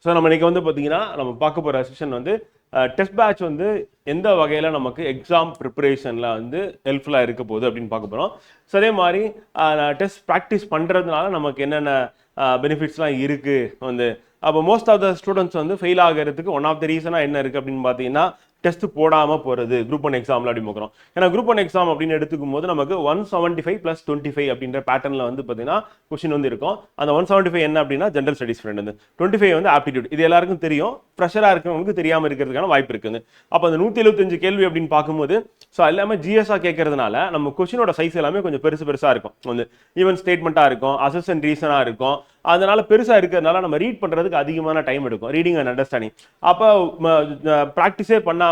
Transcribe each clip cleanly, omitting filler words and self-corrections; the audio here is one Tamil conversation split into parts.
ஸோ நம்ம இன்னைக்கு வந்து பார்த்தீங்கன்னா நம்ம பார்க்க போகிற செஷன் வந்து டெஸ்ட் பேட்ச் வந்து எந்த வகையில் நமக்கு எக்ஸாம் ப்ரிப்பரேஷனில் வந்து ஹெல்ப்ஃபுல்லாக இருக்க போகுது அப்படின்னு பார்க்க போகிறோம். ஸோ அதே மாதிரி டெஸ்ட் ப்ராக்டிஸ் பண்ணுறதுனால நமக்கு என்னென்ன பெனிஃபிட்ஸ்லாம் இருக்குது வந்து. அப்போ மோஸ்ட் ஆஃப் த ஸ்டூடெண்ட்ஸ் வந்து ஃபெயில் ஆகிறதுக்கு ஒன் ஆஃப் த ரீசனாக என்ன இருக்குது அப்படின்னு பார்த்தீங்கன்னா டெஸ்ட் போடாமல் போகிறது குரூப் ஒன் எக்ஸாமில் அப்படி பார்க்குறோம். ஏன்னா குரூப் ஒன் எக்ஸாம் அப்படின்னு எடுத்துக்கும் போது நமக்கு 175 + 25 அப்படின்ற பேட்டர்னில் வந்து பார்த்தீங்கன்னா கொஸ்டின் வந்து இருக்கும். அந்த 175 என்ன அப்படின்னா ஜென்ரல் ஸ்டடிஸ் ஃப்ரெண்ட் வந்து 25 வந்து ஆப்டிடியூட். இது எல்லாருக்கும் தெரியும், ஃப்ரெஷராக இருக்கிறவங்களுக்கு தெரியாமல் இருக்கிறதுக்கான வாய்ப்பு இருக்குது. அப்போ அந்த 175 கேள்வி அப்படின்னு பார்க்கும்போது ஸோ எல்லாமே ஜிஎஸ்ஸாக கேட்கறதுனால நம்ம கொஸ்டினோட சைஸ் எல்லாமே கொஞ்சம் பெருசாக இருக்கும். வந்து ஈவன் ஸ்டேட்மெண்ட்டாக இருக்கும், அசஸ்ட் ரீசனாக இருக்கும். அதனால பெருசாக இருக்கிறதுனால நம்ம ரீட் பண்ணுறதுக்கு அதிகமான டைம் எடுக்கும், ரீடிங் அண்ட் அண்டர்ஸ்டாண்டிங். அப்போ ப்ராக்டிஸே பண்ணாமல்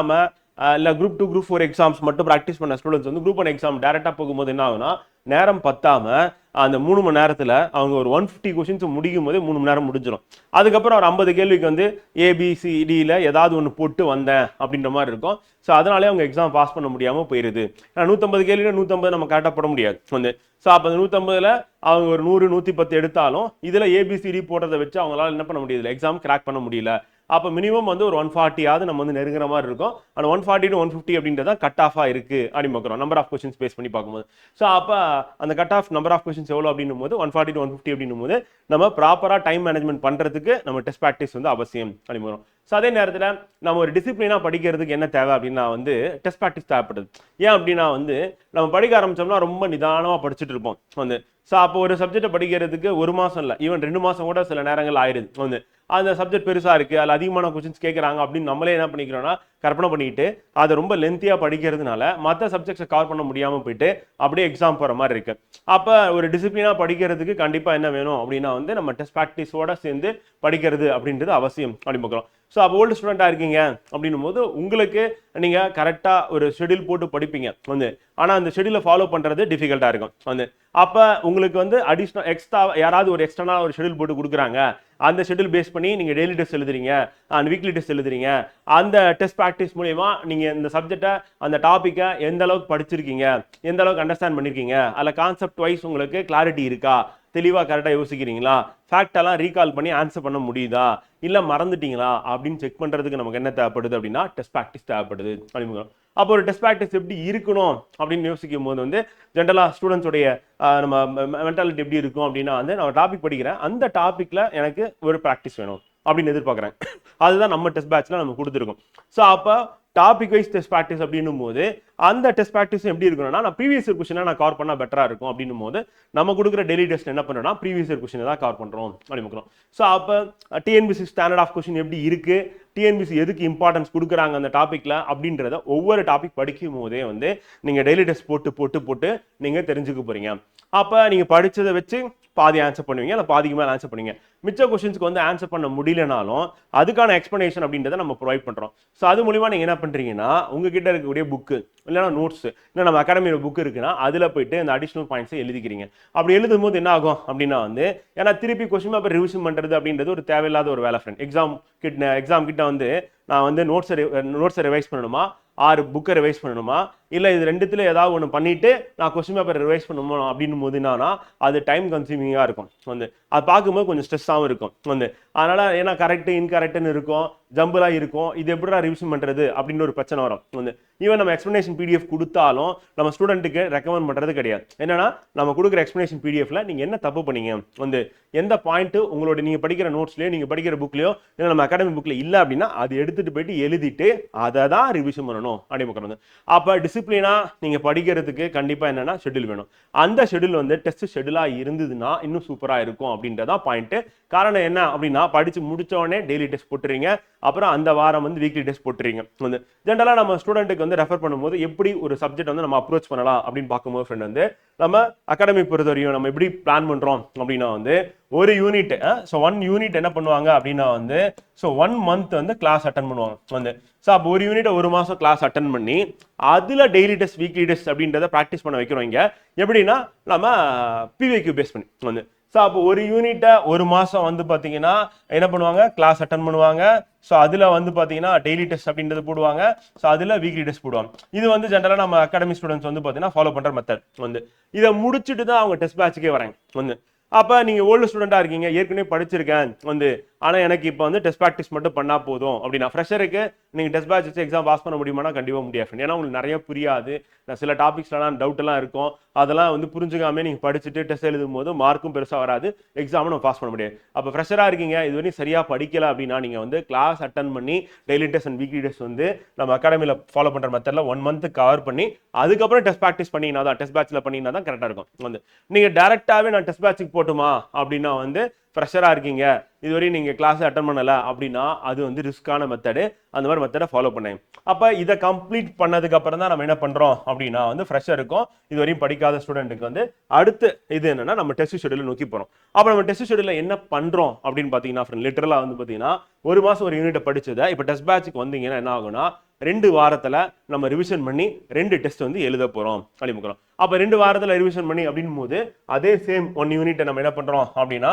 இல்லை குரூப் 2 குரூப் 4 எக்ஸாம்ஸ் மட்டும் ப்ராக்டிஸ் பண்ண ஸ்டூடெண்ட்ஸ் வந்து குரூப் 1 எக்ஸாம் டேரெக்டாக போகும்போது என்ன ஆகுனா நேரம் பத்தாமல் அந்த 3 மணி நேரத்தில் அவங்க ஒரு 150 கொஸ்டின்ஸ் முடிக்கும் போதே 3 மணி நேரம் முடிஞ்சிடும். அதுக்கப்புறம் ஒரு 50 கேள்விக்கு வந்து ஏபிசிடியில் ஏதாவது ஒன்று போட்டு வந்தேன் அப்படின்ற மாதிரி இருக்கும். ஸோ அதனாலே அவங்க எக்ஸாம் பாஸ் பண்ண முடியாமல் போயிடுது. ஏன்னா 150 கேள்வியில் 150 நம்ம கரெக்டாக போட முடியாது வந்து. ஸோ அப்போ அந்த 150ல் அவங்க ஒரு 100 110 எடுத்தாலும் இதில் ஏபிசிடி போடுறதை வச்சு அவங்களால என்ன பண்ண முடியல, எக்ஸாம் கிராக் பண்ண முடியல. அப்போ மினிமம் வந்து ஒரு 140ஆவது நம்ம வந்து நெருங்குற மாதிரி இருக்கும். ஆனால் 140 to 150 அப்படின்றத கட் ஆஃபாக இருக்குது அப்படின்னு பார்க்குறோம், நம்பர் ஆஃப் கொஸ்டின்ஸ் பேஸ் பண்ணி பார்க்கும்போது. ஸோ அப்போ அந்த cut off number of questions எவ்வளோ அப்படின்னும் போது 140 to 150 அப்படின்னும் போது நம்ம ப்ராப்பராக டைம் மேனேஜ்மெண்ட் பண்ணுறதுக்கு நம்ம டெஸ்ட் ப்ராக்டிஸ் வந்து அவசியம் அப்படின்னு வரும். ஸோ அதே நேரத்தில் நம்ம ஒரு டிசிப்ளினாக படிக்கிறதுக்கு என்ன தேவை அப்படின்னா வந்து டெஸ்ட் ப்ராக்டிஸ் தேவைப்படுது. ஏன் அப்படின்னா வந்து நம்ம படிக்க ஆரம்பிச்சோம்னா ரொம்ப நிதானமாக படிச்சுட்டு இருப்போம் வந்து. ஸோ அப்போ ஒரு சப்ஜெக்டை படிக்கிறதுக்கு 1 மாதம் இல்லை, ஈவன் 2 மாதம் கூட சில நேரங்கள் ஆயிடுது வந்து. அந்த சப்ஜெக்ட் பெருசாக இருக்குது, அதில் அதிகமான கொஸ்டின்ஸ் கேட்குறாங்க அப்படின்னு நம்மளே என்ன பண்ணிக்கிறோம்னா கற்பனை பண்ணிக்கிட்டு அதை ரொம்ப லென்த்தியாக படிக்கிறதுனால மற்ற சப்ஜெக்ட்ஸை கவர் பண்ண முடியாமல் போயிட்டு அப்படியே எக்ஸாம் போகிற மாதிரி இருக்குது. அப்போ ஒரு டிசிப்ளினாக படிக்கிறதுக்கு கண்டிப்பாக என்ன வேணும் அப்படின்னா வந்து நம்ம டெஸ்ட் ப்ராக்டிஸோட சேர்ந்து படிக்கிறது அப்படின்றது அவசியம் அப்படின்னு பார்க்குறோம். ஸோ அப்போ ஓல்டு ஸ்டூடெண்ட்டாக இருக்கீங்க அப்படின்னும் போது உங்களுக்கு நீங்கள் கரெக்டாக ஒரு ஷெடியூல் போட்டு படிப்பீங்க வந்து. ஆனால் அந்த ஷெடியூலை ஃபாலோ பண்ணுறது டிஃபிகல்ட்டாக இருக்கும் வந்து. அப்போ உங்களுக்கு வந்து அடிஷ்னல் எக்ஸ்ட்ரா யாராவது ஒரு எக்ஸ்ட்ரா ஒரு ஷெடியூல் போட்டு கொடுக்குறாங்க, அந்த ஷெடியூல் பேஸ் பண்ணி நீங்கள் டெய்லி டெஸ்ட் எழுதுறீங்க அண்ட் வீக்லி டெஸ்ட் எழுதுறீங்க. அந்த டெஸ்ட் ப்ராக்டிஸ் மூலமா நீங்கள் இந்த சப்ஜெக்டை அந்த டாப்பிக்கை எந்த அளவுக்கு படிச்சிருக்கீங்க, எந்த அளவுக்கு அண்டர்ஸ்டாண்ட் பண்ணியிருக்கீங்க, அதில் கான்செப்ட் வைஸ் உங்களுக்கு கிளாரிட்டி இருக்கா, தெளிவாக கரெக்டாக யோசிக்கிறீங்களா, ஃபேக்டெல்லாம் ரீகால் பண்ணி ஆன்சர் பண்ண முடியுதா, இல்லை மறந்துட்டீங்களா அப்படின்னு செக் பண்ணுறதுக்கு நமக்கு என்ன தேவைப்படுது அப்படின்னா டெஸ்ட் ப்ராக்டிஸ் தேவைப்படுது அப்படின்னு. அப்போ ஒரு டெஸ்ட் ப்ராக்டிஸ் எப்படி இருக்கணும் அப்படின்னு யோசிக்கும் போது வந்து ஜென்ரலாக ஸ்டூடெண்ட்ஸோடைய நம்ம மென்டாலிட்டி எப்படி இருக்கும் அப்படின்னா வந்து நான் டாபிக் படிக்கிறேன், அந்த டாப்பிக்கில் எனக்கு ஒரு ப்ராக்டிஸ் வேணும் அப்படின்னு எதிர்பார்க்குறேன். அதுதான் நம்ம டெஸ்ட் பேட்ச்ல நம்ம கொடுத்துருக்கோம். ஸோ அப்போ டாபிக் வைஸ் டெஸ்ட் ப்ராக்டிஸ் அப்படின்னும் போது அந்த டெஸ்ட் ப்ராக்டிஸ் எப்படி இருக்கணும்னா நான் ப்ரீவியஸ் இயர் கொஸ்டினை நான் கவர் பண்ணால் பெட்டராக இருக்கும் அப்படின்னும் போது நம்ம கொடுக்குற டெய்லி டெஸ்ட் என்ன பண்ணுறோம்னா ப்ரீவியஸ் இயர் கொஸ்டினை தான் கவர் பண்ணுறோம் அப்படின்னு. ஸோ அப்போ டிஎன்பிசி ஸ்டாண்டர்ட் ஆஃப் கொஸ்டின் எப்படி இருக்குது, டிஎன்பிசி எதுக்கு இம்பார்ட்டன்ஸ் கொடுக்குறாங்க அந்த டாப்பிக்கில் அப்படின்றத ஒவ்வொரு டாபிக் படிக்கும் போதே வந்து நீங்கள் டெய்லி டெஸ்ட் போட்டு நீங்கள் தெரிஞ்சுக்க போகிறீங்க. அப்போ நீங்கள் படித்ததை வச்சு பாதி ஆன்சர் பண்ணுவீங்க, இல்லை பாதிக்கு மேலே ஆன்சர் பண்ணுவீங்க. மிச்ச கொஸ்டின்ஸ்க்கு வந்து ஆன்சர் பண்ண முடியலனாலும் அதுக்கான எக்ஸ்பிளனேஷன் அப்படின்றத நம்ம ப்ரொவைட் பண்ணுறோம். ஸோ அது மூலிமா நீங்கள் என்ன பண்ணுறீங்கன்னா உங்ககிட்ட இருக்கக்கூடிய புக்கு இல்லைனா நோட்ஸ் இல்லை நம்ம அகாடமியோட புக் இருக்குன்னா அதில் போயிட்டு இந்த அடிஷ்னல் பாயிண்ட்ஸை எழுதிக்கிறீங்க. அப்படி எழுதும் போது என்ன ஆகும் அப்படின்னா வந்து ஏன்னா திருப்பி கொஸ்டின் பேப்பர் ரிவிஷன் பண்ணுறது அப்படின்றது ஒரு தேவையில்லாத ஒரு வேலை ஃப்ரெண்ட். எக்ஸாம் கிட்ட வந்து நான் வந்து நோட்ஸை ரிவைஸ் பண்ணணுமா, 6 புக்கை ரிவைஸ் பண்ணணுமா, இல்லை இது ரெண்டுத்துல ஏதாவது ஒன்று பண்ணிட்டு நான் கொஸ்டின் பேப்பர் ரிவைஸ் பண்ணணும் அப்படின்னும் போது என்னன்னா அது டைம் கன்சியூமிங்காக இருக்கும் வந்து. அது பார்க்கும்போது கொஞ்சம் ஸ்ட்ரெஸ்ஸாகவும் இருக்கும் வந்து. அதனால ஏன்னா கரெக்டு இன்கரெக்டுன்னு இருக்கும், ஜம்பிளாக இருக்கும், இது எப்படிடா ரிவிஷன் பண்ணுறது அப்படின்னு ஒரு பிரச்சனை வரும் வந்து. ஈவன் நம்ம எக்ஸ்பிளனேஷன் பிடிஎஃப் கொடுத்தாலும் நம்ம ஸ்டூடெண்ட்டுக்கு ரெக்கமெண்ட் பண்ணுறது கிடையாது. என்னன்னா நம்ம கொடுக்குற எக்ஸ்பிளனேஷன் பிடிஎஃப்ல நீங்கள் என்ன தப்பு பண்ணீங்க வந்து, எந்த பாயிண்ட் உங்களோட நீங்கள் படிக்கிற நோட்ஸ்லையோ நீங்கள் படிக்கிற புக்லையோ இல்லை நம்ம அகாடமி புக்கில் இல்லை அப்படின்னா அது எடுத்துகிட்டு போயிட்டு எழுதிட்டு அதை தான் ரிவிஷன் பண்ணணும் அப்படின்னு. அப்போ டிசிப்ளினா நீங்கள் படிக்கிறதுக்கு கண்டிப்பாக என்னன்னா ஷெட்யூல் வேணும். அந்த ஷெட்யூல் வந்து டெஸ்ட் ஷெட்யூலாக இருந்ததுன்னா இன்னும் சூப்பராக இருக்கும் அப்படின்றதான் பாயிண்ட்டு. காரணம் என்ன அப்படின்னா படித்து முடித்தோடனே டெய்லி டெஸ்ட் போட்டுறீங்க, அப்புறம் அந்த வாரம் வந்து வீக்லி டெஸ்ட் போட்டுறீங்க வந்து. ஜென்ரலாக நம்ம ஸ்டூடெண்ட்டுக்கு வந்து ரெஃபர் பண்ணும்போது எப்படி ஒரு சப்ஜெக்ட் வந்து நம்ம அப்ரோச் பண்ணலாம் அப்படின்னு பார்க்கும்போது ஃப்ரெண்ட் வந்து நம்ம அகாடமி பொறுத்தவரையும் நம்ம எப்படி பிளான் பண்ணுறோம் அப்படின்னா வந்து ஒரு யூனிட் ஸோ 1 யூனிட் என்ன பண்ணுவாங்க அப்படின்னா வந்து ஸோ 1 மந்த் வந்து கிளாஸ் அட்டன் பண்ணுவாங்க வந்து. ஸோ அப்போ ஒரு யூனிட்டை 1 மாதம் கிளாஸ் அட்டன் பண்ணி அதில் டெய்லி டெஸ்ட் வீக்லி டெஸ்ட் அப்படின்றத ப்ராக்டிஸ் பண்ண வைக்கிறோம். இங்கே எப்படின்னா நம்ம பிவிக்யூ பேஸ் பண்ணி வந்து. ஸோ அப்போ ஒரு யூனிட்டை 1 மாதம் வந்து பார்த்தீங்கன்னா என்ன பண்ணுவாங்க, கிளாஸ் அட்டன் பண்ணுவாங்க. ஸோ அதில் வந்து பார்த்தீங்கன்னா டெய்லி டெஸ்ட் அப்படின்றது போடுவாங்க. ஸோ அதில் வீக்லி டெஸ்ட் போடுவாங்க. இது வந்து ஜென்ரலாக நம்ம அகாடமி ஸ்டூடெண்ட்ஸ் வந்து பார்த்தீங்கன்னா ஃபாலோ பண்ணுற மெத்தட் வந்து. இதை முடிச்சுட்டு தான் அவங்க டெஸ்ட் பேட்சுக்கே வராங்க வந்து. அப்போ நீங்கள் ஓல்டு ஸ்டூடெண்ட்டாக இருக்கீங்க, ஏற்கனவே படிச்சிருக்கேன் வந்து, ஆனால் எனக்கு இப்போ வந்து டெஸ்ட் ப்ராக்டிஸ் மட்டும் பண்ணால் போதும் அப்படின்னா, ஃப்ரெஷருக்கு நீங்கள் டெஸ்ட் பேட்ச் வச்சு எக்ஸாம் பாஸ் பண்ண முடியுமானா கண்டிப்பாக முடியாது. ஏன்னா உங்களுக்கு நிறைய புரியாது, சில டாபிக்ஸ்லாம் டவுட் எல்லாம் இருக்கும், அதெல்லாம் வந்து புரிஞ்சுக்காம நீங்கள் படிச்சுட்டு டெஸ்ட் எழுதும் போது மார்க்கும் பெருசாக வராது, எக்ஸாமும் நம்ம பாஸ் பண்ண முடியாது. அப்போ ஃப்ரெஷராக இருக்கீங்க, இதுவரையும் சரியாக படிக்கல அப்படின்னா நீங்கள் வந்து கிளாஸ் அட்டன் பண்ணி daily test and weekly test வந்து நம்ம அகாடமியில் ஃபாலோ பண்ணுற மெத்தடில் 1 மந்த் கவர் பண்ணி அதுக்கப்புறம் டெஸ்ட் ப்ராக்டிஸ் பண்ணிங்கன்னா தான், டெஸ்ட் பேட்சில் பண்ணிங்கன்னா தான் கரெக்டாக இருக்கும். வந்து நீங்கள் டேரெக்டாகவே நான் டெஸ்ட் பேட்சுக்கு போட்டுமா அப்படின்னா வந்து ஃப்ரெஷராக இருக்கீங்க, இதுவரையும் நீங்கள் கிளாஸ் அட்டன் பண்ணலை அப்படின்னா அது வந்து ரிஸ்க்கான மெத்தடு. அந்த மாதிரி மெத்தடை ஃபாலோ பண்ணேன். அப்போ இதை கம்ப்ளீட் பண்ணதுக்கு அப்புறம் தான் நம்ம என்ன பண்ணுறோம் அப்படின்னா வந்து ஃப்ரெஷருக்கும் இதுவரையும் படிக்காத ஸ்டூடெண்ட்டுக்கு வந்து அடுத்து இது என்னன்னா நம்ம டெஸ்ட் ஷெடியூல் நோக்கி போகிறோம். அப்போ நம்ம டெஸ்ட் ஷெடியூலில் என்ன பண்ணுறோம் அப்படின்னு பார்த்தீங்கன்னா லிட்டரலாக வந்து பார்த்தீங்கன்னா ஒரு மாதம் ஒரு யூனிட்டை படிச்சதை இப்போ டெஸ்ட் பேட்சுக்கு வந்தீங்கன்னா என்ன ஆகும்னா 2 வாரத்தில் நம்ம ரிவிஷன் பண்ணி 2 டெஸ்ட் வந்து எழுத போகிறோம் அப்படிமுக்கிறோம். அப்போ 2 வாரத்தில் ரிவிஷன் பண்ணி அப்படின் போது அதே சேம் 1 யூனிட்டை நம்ம என்ன பண்ணுறோம் அப்படின்னா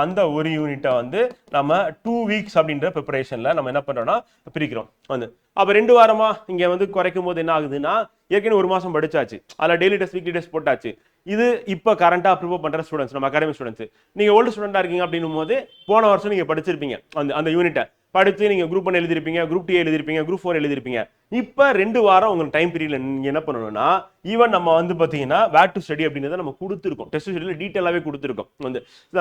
அந்த ஒரு யூனிட்டை வந்து நம்ம 2 வீக்ஸ் அப்படின்ற ப்ரிப்பரேஷனில் நம்ம என்ன பண்ணுறோம்னா பிரிக்கிறோம். வந்து அப்போ 2 வாரமா இங்கே வந்து குறைக்கும் போது என்ன ஆகுதுன்னா ஏற்கனவே ஒரு மாதம் படிச்சாச்சு, அதில் டெய்லி டெஸ்ட் வீக்லி டெஸ்ட் போட்டாச்சு. இது இப்போ கரண்டாக ப்ரிப்பேர் பண்ணுற ஸ்டூடெண்ட்ஸ், நம்ம அகாடமிக் ஸ்டூடெண்ட்ஸ், நீங்கள் ஓல்டு ஸ்டூடெண்ட்டாக இருக்கீங்க அப்படின்னும் போது போன வருஷம் நீங்கள் படிச்சிருப்பீங்க, அந்த யூனிட்டை படித்து நீங்கள் குரூப் 1 எழுதிருப்பீங்க, குரூப் 2 எழுதிருப்பீங்க, குரூப் 4 எழுதிருப்பீங்க. இப்போ 2 வாரம் உங்களுக்கு டைம் பீரியட்ல நீங்கள் என்ன பண்ணணும்னா ஈவன் நம்ம வந்து பார்த்தீங்கன்னா வேர் டு ஸ்டடி அப்படின்றத நம்ம கொடுத்துருக்கோம், டெஸ்ட் ஷெடியூல் டீட்டெயிலாகவே கொடுத்துருக்கோம். வந்து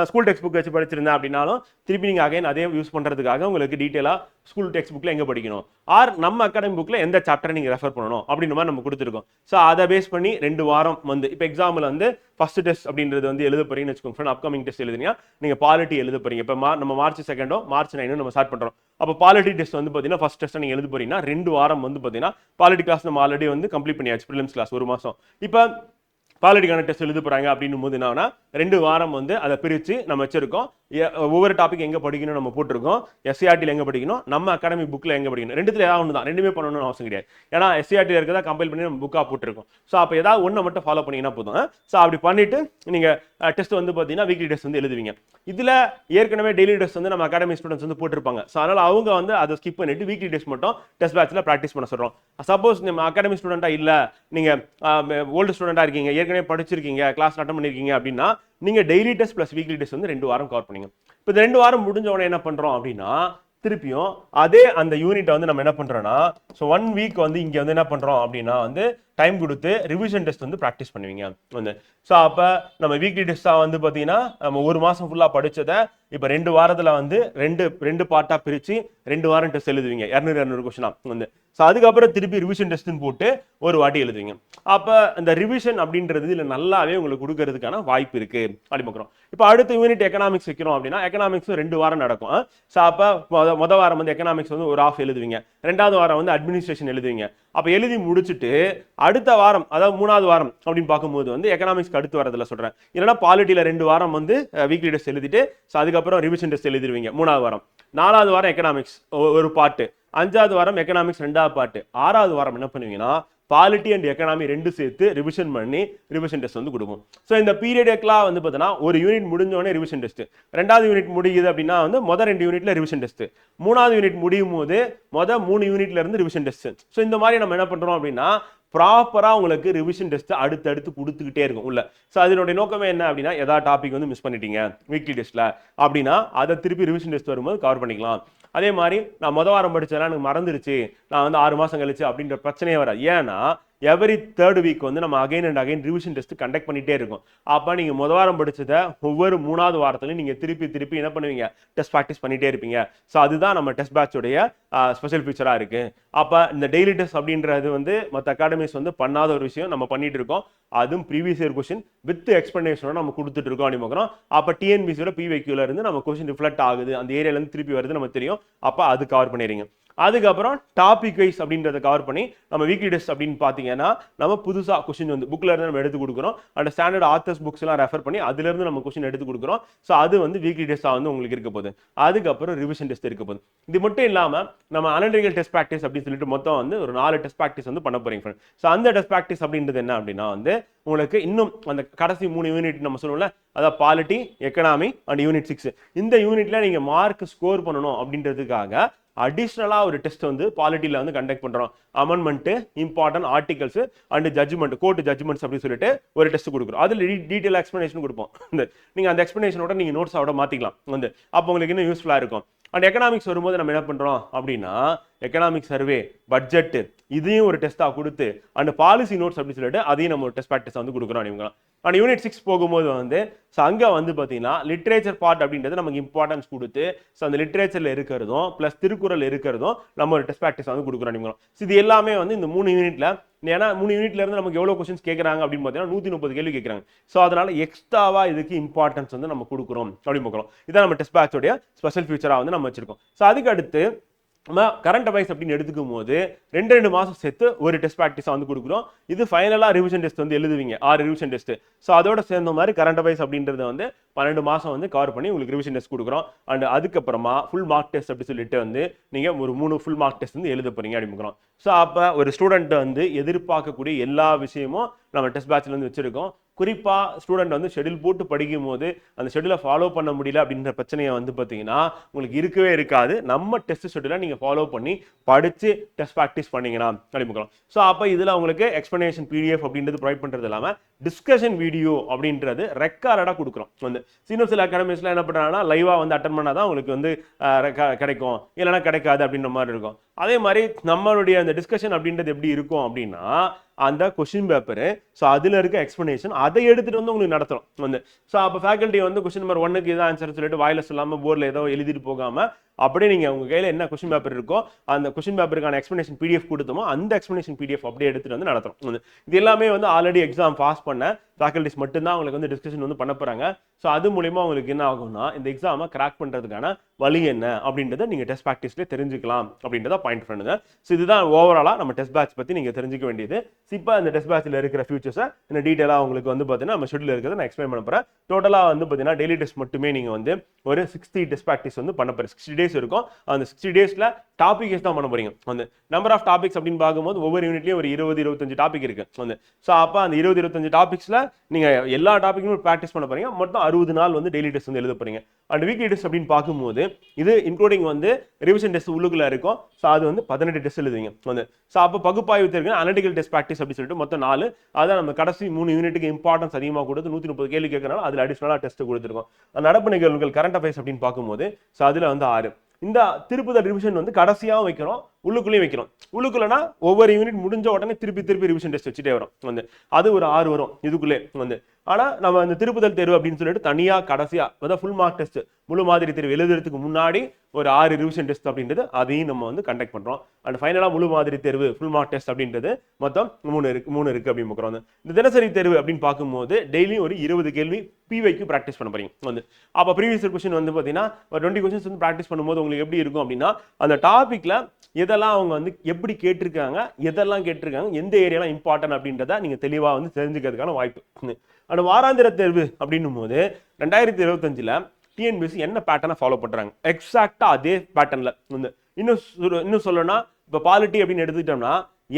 ஸ்கூல் டெக்ஸ்ட் புக் வச்சு படிச்சிருந்தேன் அப்படின்னாலும் திருப்பி நீங்கள் அகைன் அதே யூஸ் பண்ணுறதுக்காக உங்களுக்கு டீட்டெயிலாக ஸ்கூல் டெக்ஸ்ட் புக்கில் எங்கே படிக்கணும் ஆர் நம்ம அகாடமி புக்கில் எந்த சாப்டரை நீங்கள் ரெஃபர் பண்ணணும் அப்படின்ற மாதிரி நம்ம கொடுத்துருக்கோம். ஸோ அதை பேஸ் பண்ணி 2 வாரம் வந்து இப்போ எக்ஸாம்பிள் வந்து ஃபர்ஸ்ட் டெஸ்ட் அப்படின்றது வந்து எழுத போறீங்கன்னு வச்சுக்கோங்க. அப்கமிங் டெஸ்ட் எழுதுனீங்க, நீங்கள் பாலிட்டி எழுத போறீங்க. இப்போ நம்ம மார்ச் 2 மார்ச் 9 நம்ம ஸ்டார்ட் பண்ணுறோம். அப்போ பாலிட்டி டெஸ்ட் வந்து பார்த்தீங்கன்னா ஃபர்ஸ்ட் டெஸ்ட் நீங்கள் எழுத போறீங்கன்னா 2 வாரம் வந்து பார்த்தீங்கன்னா பாலிட்டி கிளாஸ் நம்ம ஆல்ரெடி வந்து கம்ப்ளீட் பண்ணியாச்சு, ப்ரிலிம்ஸ் கிளாஸ் 1 மாதம். இப்போ பாலிட்டிக்கான டெஸ்ட் எழுத போறாங்க அப்படின்னும் போது என்னன்னா 2 வாரம் வந்து அதை பிரித்து நம்ம வச்சிருக்கோம். ஒவ்வொரு டாபிக் எங்கே படிக்கணும் நம்ம போட்டிருக்கோம், எஸ்சிஆர்டியில் எங்கே படிக்கணும், நம்ம அகாடமி புக்கில் எங்கே படிக்கணும், ரெண்டுத்துல ஏதாவது ஒன்று தான், ரெண்டுமே பண்ணணும்னு அவசியம் கிடையாது. ஏன்னா எஸ்சிஆர்டியில் இருக்கிறதா கம்பைல் பண்ணி நம்ம புக்காக போட்டிருக்கோம். ஸோ அப்போ ஏதாவது ஒன்றை மட்டும் ஃபாலோ பண்ணிங்கன்னா போதும். ஸோ அப்படி பண்ணிட்டு நீங்கள் டெஸ்ட் வந்து பார்த்தீங்கன்னா வீக்லி டெஸ்ட் வந்து எழுதுவீங்க. இதில் ஏற்கனவே டெய்லி டெஸ்ட் வந்து நம்ம அகாடமி ஸ்டூடெண்ட்ஸ் வந்து போட்டிருப்பாங்க. ஸோ அதனால் அவங்க வந்து அதை ஸ்கிப் பண்ணிட்டு வீக்லி டெஸ்ட் மட்டும் டெஸ்ட் பேட்சில் ப்ராக்டிஸ் பண்ண சொல்கிறோம். சப்போஸ் நம்ம அகாடமி ஸ்டூடெண்ட்டாக இல்லை, நீங்கள் ஓல்டு ஸ்டூடெண்ட்டாக இருக்கீங்க, ஏற்கனவே படிச்சிருக்கீங்க, கிளாஸ் அட்டன் பண்ணியிருக்கீங்க அப்படின்னா நீங்கள் daily test plus weekly test வந்து 2 வாரம் கவர் பண்ணீங்க. இப்போ இந்த 2 வாரம் முடிஞ்ச உடனே என்ன பண்ணுறோம் அப்படின்னா திருப்பியும் அதே அந்த யூனிட்டை வந்து நம்ம என்ன பண்ணுறோன்னா 1 வீக் வந்து இங்கே வந்து என்ன பண்ணுறோம் அப்படின்னா வந்து டைம் கொடுத்து ரிவிஷன் டெஸ்ட் வந்து ப்ராக்டிஸ் பண்ணுவீங்க வந்து. ஸோ அப்போ நம்ம வீக்லி டெஸ்ட்டாக வந்து பார்த்தீங்கன்னா நம்ம 1 மாதம் ஃபுல்லாக படித்ததை இப்போ 2 வாரத்தில் வந்து ரெண்டு பார்ட்டாக பிரித்து 2 வாரம் டெஸ்ட் எழுதுவீங்க, 200 கொஸ்டினாக வந்து. ஸோ அதுக்கப்புறம் திருப்பி ரிவிஷன் டெஸ்ட்னு போட்டு ஒரு வாட்டி எழுதுவீங்க. அப்போ இந்த ரிவிஷன் அப்படின்றது இதில் நல்லாவே உங்களுக்கு கொடுக்கறதுக்கான வாய்ப்பு இருக்கு அப்படி பார்க்குறோம். இப்போ அடுத்த யூனிட் எக்கனாமிக்ஸ் வைக்கிறோம் அப்படின்னா எக்கனாமிக்ஸ் 2 வாரம் நடக்கும். ஸோ அப்போ மொதல் வாரம் வந்து எக்கனாமிக்ஸ் வந்து ஒரு ஆஃப் எழுதுவீங்க, 2வது வாரம் வந்து அட்மினிஸ்ட்ரேஷன் எழுதுவீங்க. அப்போ எழுதி முடிச்சுட்டு அடுத்த வாரம் அதாவது 3வது வாரம் அப்படின்னு பார்க்கும்போது வந்து எக்கனாமிக்ஸ்க்கு அடுத்து வரதில் சொல்கிறேன், இல்லைன்னா பாலிட்டியில் 2 வாரம் வந்து வீக்லி டெஸ்ட் எழுதிட்டு ஸோ அதுக்கப்புறம் ரிவிஷன் டெஸ்ட் எழுதிருவீங்க 3வது வாரம். 4வது வாரம் எக்கனாமிக்ஸ் ஒரு பாட்டு, 5வது வாரம் எக்கனாமிக்ஸ் 2வது பாட்டு, 6வது வாரம் என்ன பண்ணுவீங்கன்னா பாலிட்டி அண்ட் எக்கனாமி 2 சேர்த்து ரிவிஷன் பண்ணி ரிவிஷன் டெஸ்ட் வந்து கொடுக்கும். ஸோ இந்த பீரியடுக்கெலாம் வந்து பார்த்தீங்கன்னா ஒரு யூனிட் முடிஞ்சோடனே ரிவிஷன் டெஸ்ட், 2வது யூனிட் முடியுது அப்படின்னா வந்து மொதல் 2 யூனிட்ல ரிவிஷன் டெஸ்ட், 3வது யூனிட் முடியும் போது மொதல் 3 யூனிட்ல இருந்து ரிவிஷன் டெஸ்ட். ஸோ இந்த மாதிரி நம்ம என்ன பண்றோம் அப்படின்னா ப்ராப்பராக உங்களுக்கு ரிவிஷன் டெஸ்ட் அடுத்தடுத்து கொடுத்துக்கிட்டே இருக்கும் உள்ள. ஸோ அதனுடைய நோக்கமே என்ன அப்படின்னா ஏதாவது டாபிக் வந்து மிஸ் பண்ணிட்டீங்க வீக்லி டெஸ்ட்ல அப்படின்னா அதை திருப்பி ரிவிஷன் டெஸ்ட் வரும்போது கவர் பண்ணிக்கலாம். அதே மாதிரி நான் மொதல் வாரம் படிச்சதெல்லாம் எனக்கு மறந்துருச்சு, நான் வந்து 6 மாதம் கழிச்சு அப்படின்ற பிரச்சனையே வராது. ஏன்னா எவரி 3rd வீக் வந்து நம்ம again and again revision test conduct பண்ணிட்டே இருக்கும். அப்போ நீங்கள் மொதல் வாரம் படிச்சதை ஒவ்வொரு 3வது வாரத்துலையும் நீங்கள் திருப்பி என்ன பண்ணுவீங்க, டெஸ்ட் ப்ராக்டிஸ் பண்ணிட்டே இருப்பீங்க. ஸோ அதுதான் நம்ம டெஸ்ட் பேட்சோடைய ஸ்பெஷல் ஃபீச்சராக இருக்கு. அப்போ இந்த டெய்லி டெஸ்ட் அப்படின்றது வந்து மற்ற அகாடமிஸ் வந்து பண்ணாத ஒரு விஷயம் நம்ம பண்ணிட்டு இருக்கோம். அதுவும் ப்ரீவியஸ் இயர் கொஸ்டின் வித் எக்ஸ்பிளனேஷனோட நம்ம கொடுத்துட்டு இருக்கோம் அப்படின்னு பார்க்குறோம். அப்போ டிஎன்பிசியோட பிவைக்யூல இருந்து நம்ம கொஸ்டின் ரிஃப்ளெக்ட் ஆகுது, அந்த ஏரியாலேருந்து திருப்பி வருது நமக்கு தெரியும். அப்போ அது கவர் பண்ணிடுறீங்க. அதுக்கப்புறம் டாபிக் வைஸ் அப்படின்றத கவர் பண்ணி நம்ம வீக்லி டெஸ்ட் அப்படின்னு பார்த்தீங்கன்னா நம்ம புதுசாக கொஸ்டின் வந்து புக்கில் இருந்து நம்ம எடுத்து கொடுக்குறோம். அந்த ஸ்டாண்டர்ட் ஆத்தர்ஸ் புக்ஸ் எல்லாம் ரெஃபர் பண்ணி அதுலேருந்து நம்ம கொஸ்டின் எடுத்து கொடுக்குறோம். ஸோ அது வந்து வீக்லி டெஸ்ட்டாக வந்து உங்களுக்கு இருக்க போகுது. அதுக்கப்புறம் ரிவிஷன் டெஸ்ட் இருக்க போகுது. இது மட்டும் இல்லாமல் நம்ம அனலிட்டிக்கல் டெஸ்ட் ப்ராக்டிஸ் அப்படின்னு சொல்லிட்டு மொத்தம் வந்து ஒரு 4 டெஸ்ட் ப்ராக்டிஸ் வந்து பண்ண போறீங்க. ஸோ அந்த டெஸ்ட் ப்ராக்டிஸ் அப்படின்றது என்ன அப்படின்னா வந்து உங்களுக்கு இன்னும் அந்த கடைசி 3 யூனிட் நம்ம சொல்லுவோம்ல, அதாவது பாலிட்டி, எக்கனாமி அண்ட் யூனிட் 6, இந்த யூனிட்ல நீங்க மார்க் ஸ்கோர் பண்ணணும் அப்படின்றதுக்காக அடிஷ்னலாக ஒரு டெஸ்ட் வந்து பாலிட்டியில் வந்து கண்டக்ட் பண்ணுறோம். Amendment, important articles and judgement, court judgements அப்படின்னு சொல்லிட்டு ஒரு டெஸ்ட் கொடுக்குறோம். அதில் டீட்டெயில் எக்ஸ்பிளனேஷன் கொடுப்போம். நீங்கள் அந்த எக்ஸ்பிளனேஷனோட நீங்கள் நோட்ஸோட மாற்றிக்கலாம் வந்து, அப்போ உங்களுக்கு இன்னும் யூஸ்ஃபுல்லாக இருக்கும். அண்ட் எக்கனாமிக்ஸ் வரும்போது நம்ம என்ன பண்ணுறோம் அப்படின்னா எக்கனாமிக் சர்வே, பட்ஜெட் இதையும் ஒரு டெஸ்ட்டாக கொடுத்து அண்ட் பாலிசி நோட்ஸ் அப்படின்னு சொல்லிட்டு அதையும் நம்ம ஒரு டெஸ்ட் ப்ராக்டிஸ் வந்து கொடுக்குறோம் அப்படிங்களா. அண்ட் யூனிட் 6 போகும்போது வந்து ஸோ அங்கே வந்து பார்த்தீங்கன்னா லிட்ரேச்சர் பார்ட் அப்படின்றது நமக்கு இம்பார்ட்டன்ஸ் கொடுத்து ஸோ அந்த லிட்ரேச்சரில் இருக்கிறதும் ப்ளஸ் திருக்குறள் இருக்கிறதும் நம்ம ஒரு டெஸ்ட் ப்ராக்டிஸ் வந்து கொடுக்குறோம் அப்படிங்களா. ஸோ இது எல்லாமே வந்து இந்த 3 யூனிட்ல, ஏன்னா 3 யூனிட்ல இருந்து நமக்கு எவ்வளோ கொஸ்டின்ஸ் கேட்குறாங்க அப்படின்னு பார்த்தீங்கன்னா 130 கேள்வி கேட்குறாங்க. ஸோ அதனால எக்ஸ்ட்ராவா இதுக்கு இம்பார்ட்டன்ஸ் வந்து நம்ம கொடுக்குறோம் அப்படின்னு பார்க்குறோம். இதான் நம்ம டெஸ்ட் பேட்சோடைய ஸ்பெஷல் ஃபியூச்சராக வந்து நம்ம வச்சிருக்கோம். ஸோ அதுக்கு அடுத்து நம்ம கரண்ட் அஃபேர்ஸ் அப்படின்னு எடுத்துக்கும் போது 2 மாதம் சேர்த்து ஒரு டெஸ்ட் ப்ராக்டிஸாக வந்து கொடுக்குறோம். இது ஃபைனலாக ரிவிஷன் டெஸ்ட் வந்து எழுதுவீங்க, 6 ரிவிஷன் டெஸ்ட். ஸோ அதோட சேர்ந்த மாதிரி கரண்ட் அஃபேர்ஸ் அப்படின்றது வந்து 12 மாதம் வந்து கவர் பண்ணி உங்களுக்கு ரிவிஷன் டெஸ்ட் கொடுக்குறோம். அண்ட் அதுக்கப்புறமா ஃபுல் மார்க் டெஸ்ட் அப்படி சொல்லிட்டு வந்து நீங்கள் ஒரு 3 ஃபுல் மார்க் டெஸ்ட் வந்து எழுத போறீங்க அப்படிங்கிறோம். ஸோ அப்போ ஒரு ஸ்டூடெண்ட் வந்து எதிர்பார்க்கக்கூடிய எல்லா விஷயமும் நம்ம டெஸ்ட் பேட்ச்ல இருந்து வச்சிருக்கோம். குறிப்பாக ஸ்டூடெண்ட் வந்து ஷெடியூல் போட்டு படிக்கும் போது அந்த ஷெடியூலை ஃபாலோ பண்ண முடியல அப்படின்ற பிரச்சனையை வந்து பார்த்தீங்கன்னா உங்களுக்கு இருக்கவே இருக்காது. நம்ம டெஸ்ட் ஷெடியூலை நீங்கள் ஃபாலோ பண்ணி படித்து டெஸ்ட் ப்ராக்டிஸ் பண்ணீங்கன்னா அப்படிமுக்கலாம். ஸோ அப்போ இதில் உங்களுக்கு எக்ஸ்பிளனேஷன் PDF அப்படின்றது ப்ரொவைட் பண்ணுறது இல்லாமல் டிஸ்கஷன் வீடியோ அப்படின்றது ரெக்கார்டாக கொடுக்குறோம். வந்து இன்னும் சில அகாடமிஸ்லாம் என்ன பண்ணுறாங்கன்னா லைவாக வந்து அட்டன் பண்ணால் தான் உங்களுக்கு வந்து கிடைக்கும், இல்லைனா கிடைக்காது அப்படின்ற மாதிரி இருக்கும். அதே மாதிரி நம்மளுடைய அந்த டிஸ்கஷன் அப்படின்றது எப்படி இருக்கும் அப்படின்னா அந்த கொஸ்டின் பேப்பரு, ஸோ அதில் இருக்க எக்ஸ்பிளனேஷன் அதை எடுத்துகிட்டு வந்து உங்களுக்கு நடத்துகிறோம் வந்து. ஸோ அப்போ ஃபேக்கல்ட்டி வந்து கொஸ்டின் நம்பர் 1க்கு இதான் ஆன்சர் சொல்லிட்டு வாயில சொல்லாமல் போர்டில் ஏதோ எழுதிட்டு போகாமல் அப்படியே நீங்கள் உங்கள் கையில் என்ன கொஸ்டின் பேப்பர் இருக்கோ அந்த கொஸ்டின் பேப்பருக்கான எக்ஸ்பிளனேஷன் PDF கொடுத்தோமோ அந்த எக்ஸ்பிளனேஷன் PDF அப்படியே எடுத்துகிட்டு வந்து நடத்துகிறோம். இது எல்லாமே வந்து ஆல்ரெடி எக்ஸாம் பாஸ் பண்ண ஃபேக்கல்ட்டிஸ் மட்டும்தான் அவங்களுக்கு வந்து டிஸ்கஷன் வந்து பண்ண போகிறாங்க. ஸோ அது மூலிமா உங்களுக்கு என்ன ஆகும்னா இந்த எக்ஸாமை கிராக் பண்ணுறதுக்கான வழி என்ன அப்படின்றத நீங்கள் டெஸ்ட் ப்ராக்டிஸ்லேயே தெரிஞ்சுக்கலாம் அப்படின்றத பாயிண்ட் பண்ணுங்க. ஸோ இதுதான் ஓவராலாக நம்ம டெஸ்ட் பேட்ச் பற்றி நீங்கள் தெரிஞ்சுக்க வேண்டியது. இப்போ அந்த டெஸ்ட் பேட்சில் இருக்கிற ஃபியூச்சர்ஸை இன்னும் டீட்டெயிலாக உங்களுக்கு வந்து பார்த்தீங்கன்னா நம்ம ஷெட்யூல் இருக்கிறத நான் எக்ஸ்பிளைன் பண்ண போகிறேன். டோட்டலாக வந்து பார்த்தீங்கன்னா டெய்லி டெஸ்ட் மட்டுமே நீங்கள் வந்து ஒரு 60 டெஸ்ட் ப்ராக்டிஸ் வந்து பண்ண போகிறேன். 60 days இருக்கும். அந்த 60 daysல டாபிக்ஸ் தான் பண்ண போறீங்க. வந்து நம்பர் ஆஃப் டாபிக்ஸ் அப்படின்னு பார்க்கும்போது ஒவ்வொரு யூனிட்லயும் ஒரு 20-25 டாபிக் இருக்கு. வந்து ஸோ அப்போ அந்த 20-25 டாபிக்ஸ்ல நீங்க எல்லா டாபிக்குமே ப்ராக்டிஸ் பண்ண போறீங்க. மொத்தம் 60 நாள் வந்து டெய்லி டெஸ்ட் வந்து எழுத போறீங்க. அண்ட் வீக்லி டெஸ்ட் அப்படின்னு பார்க்கும்போது இது இன்க்ளூடிங் வந்து ரிவிஷன் டெஸ்ட் உள்ளுக்குள்ள இருக்கும். ஸோ அது வந்து 18 டெஸ்ட் எழுதுவீங்க. வந்து ஸோ அப்போ பகுப்பாய்வு தெரிஞ்சு அனலிட்டிக்கல் டெஸ்ட் ப்ராக்டிஸ் அப்படின்னு சொல்லிட்டு மொத்தம் 4. அதான் நம்ம கடைசி 3 யூனிட்டுக்கு இம்பார்ட்டன்ஸ் அதிகமாக கொடுத்து 130 கேள்வி கேட்கறனால அதில் அடிஷனலாக டெஸ்ட் கொடுத்துருக்கோம். நடப்பு நிகழ்வுகள் கரண்ட் அஃபேர்ஸ் அப்படின்னு பார்க்கும்போது ஸோ அதில் வந்து 6. இந்த திருப்புதல் ரிவிஷன் வந்து கடைசியாகவும் வைக்கிறோம், உள்ளுக்குள்ளேயும் வைக்கிறோம். உள்ளுக்குள்ளனா ஒவ்வொரு யூனிட் முடிஞ்ச உடனே திருப்பி ரிவிஷன் டெஸ்ட் வச்சுட்டே வரும். வந்து அது ஒரு 6 வரும் இதுக்குள்ளே. வந்து ஆனால் நம்ம அந்த திருப்புதல் தேர்வு அப்படின்னு சொல்லிட்டு தனியாக கடைசியாக அதாவது ஃபுல் மார்க் டெஸ்ட் முழு மாதிரி தேர்வு எழுதுறதுக்கு முன்னாடி ஒரு 6 ரிவிஷன் டெஸ்ட் அப்படின்றது அதையும் நம்ம வந்து கண்டக்ட் பண்ணுறோம். அண்ட் ஃபைனலாக முழு மாதிரி தேர்வு ஃபுல் மார்க் டெஸ்ட் அப்படின்றது மொத்தம் 3 இருக்கு அப்படின்னு பார்க்குறோம். இந்த தினசரி தேர்வு அப்படின்னு பார்க்கும்போது டெய்லியும் ஒரு 20 கேள்வி PYQ ப்ராக்டிஸ் பண்ண போறீங்க. வந்து அப்போ ப்ரீவியஸ் கொஸ்டின் வந்து பார்த்தீங்கன்னா ஒரு 20 கொஸ்டின்ஸ் வந்து ப்ராக்டிஸ் பண்ணும்போது உங்களுக்கு எப்படி இருக்கும் அப்படின்னா அந்த டாபிக்ல எதெல்லாம் அவங்க வந்து எப்படி கேட்டிருக்காங்க, எதெல்லாம் கேட்டிருக்காங்க, எந்த ஏரியாலாம் இம்பார்ட்டன்ட் அப்படின்றத நீங்க தெளிவாக வந்து தெரிஞ்சுக்கிறதுக்கான வாய்ப்பு. அந்த வாராந்திர தேர்வு அப்படின்னும் போது 2025ல டிஎன்பிஎஸ்சி என்ன பேட்டர்னை ஃபாலோ பண்றாங்க எக்ஸாக்டா அதே பேட்டர்ன்ல வந்து இன்னும் சொல்லணும்னா இப்போ பாலிட்டி அப்படின்னு எடுத்துக்கிட்டோம்னா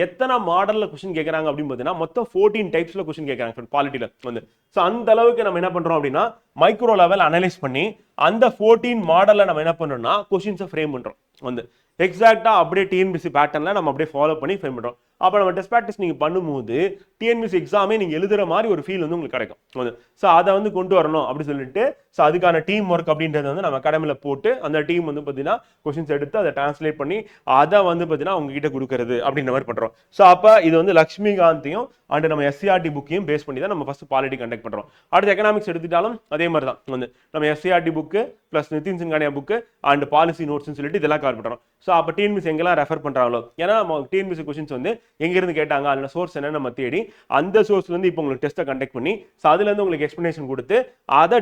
எத்தனை மாடல்ல கொஸ்டின் கேட்கறாங்க அப்படின்னு பார்த்தீங்கன்னா மொத்தம் 14 டைப்ஸ்ல கொஸ்டின் கேட்கறாங்க பாலிட்டில வந்து. ஸோ அந்த அளவுக்கு நம்ம என்ன பண்றோம் அப்படின்னா மைக்ரோ லெவல் அனலைஸ் பண்ணி அந்த 14 மாடல்ல நம்ம என்ன பண்றோம்னா கொஸ்டின்ஸை ஃப்ரேம் பண்றோம். வந்து எக்ஸாக்டா அப்படியே டிஎன்பிஎஸ்சி பேட்டர்ன்ல நம்ம அப்படியே ஃபாலோ பண்ணி ஃப்ரேம் பண்றோம். அப்போ நம்ம டெஸ்ட் ப்ராக்டிஸ் நீங்க பண்ணும்போது டிஎன்பிஎஸ்சி எக்ஸாமே நீங்க எழுதுற மாதிரி ஒரு ஃபீல் வந்து உங்களுக்கு கிடைக்கும். ஸோ அதை வந்து கொண்டு வரணும் அப்படின்னு சொல்லிட்டு ஸோ அதுக்கான டீம் ஒர்க் அப்படின்றத வந்து நம்ம அகாடமியில் போட்டு அந்த டீம் வந்து பார்த்தீங்கன்னா கொஸ்டின்ஸ் எடுத்து அதை டிரான்ஸ்லேட் பண்ணி அதை வந்து பார்த்தீங்கன்னா உங்ககிட்ட கொடுக்கறது அப்படின்ற மாதிரி பண்றோம். ஸோ அப்போ இது வந்து லக்ஷ்மிகாந்தையும் அண்ட் நம்ம SCRT புக்கையும் பேஸ் பண்ணி தான் நம்ம ஃபர்ஸ்ட் பாலிட்டி கண்டக்ட் பண்றோம். அடுத்து எக்கனாமிக்ஸ் எடுத்துட்டாலும் அதே மாதிரி தான். வந்து நம்ம SCRT book plus Nitin Singhania book and policy நோட்ஸ்னு சொல்லிட்டு இதெல்லாம் கவர் பண்றோம். ஸோ அப்போ டிஎன்பிஎஸ்சி எங்கெல்லாம் ரெஃபர் பண்றாங்களோ ஏன்னா டிஎன்பிஎஸ்சி கொஸ்டின்ஸ் வந்து எங்கிருந்து கேட்டாங்க அதில் சோர்ஸ் என்ன நம்ம தேடி அந்த சோர்ஸ்ல இருந்து இப்போ உங்களுக்கு டெஸ்ட்டை கண்டக்ட் பண்ணி ஸோ அதுல இருந்து உங்களுக்கு எக்ஸ்பிளனேஷன் கொடுத்து அதை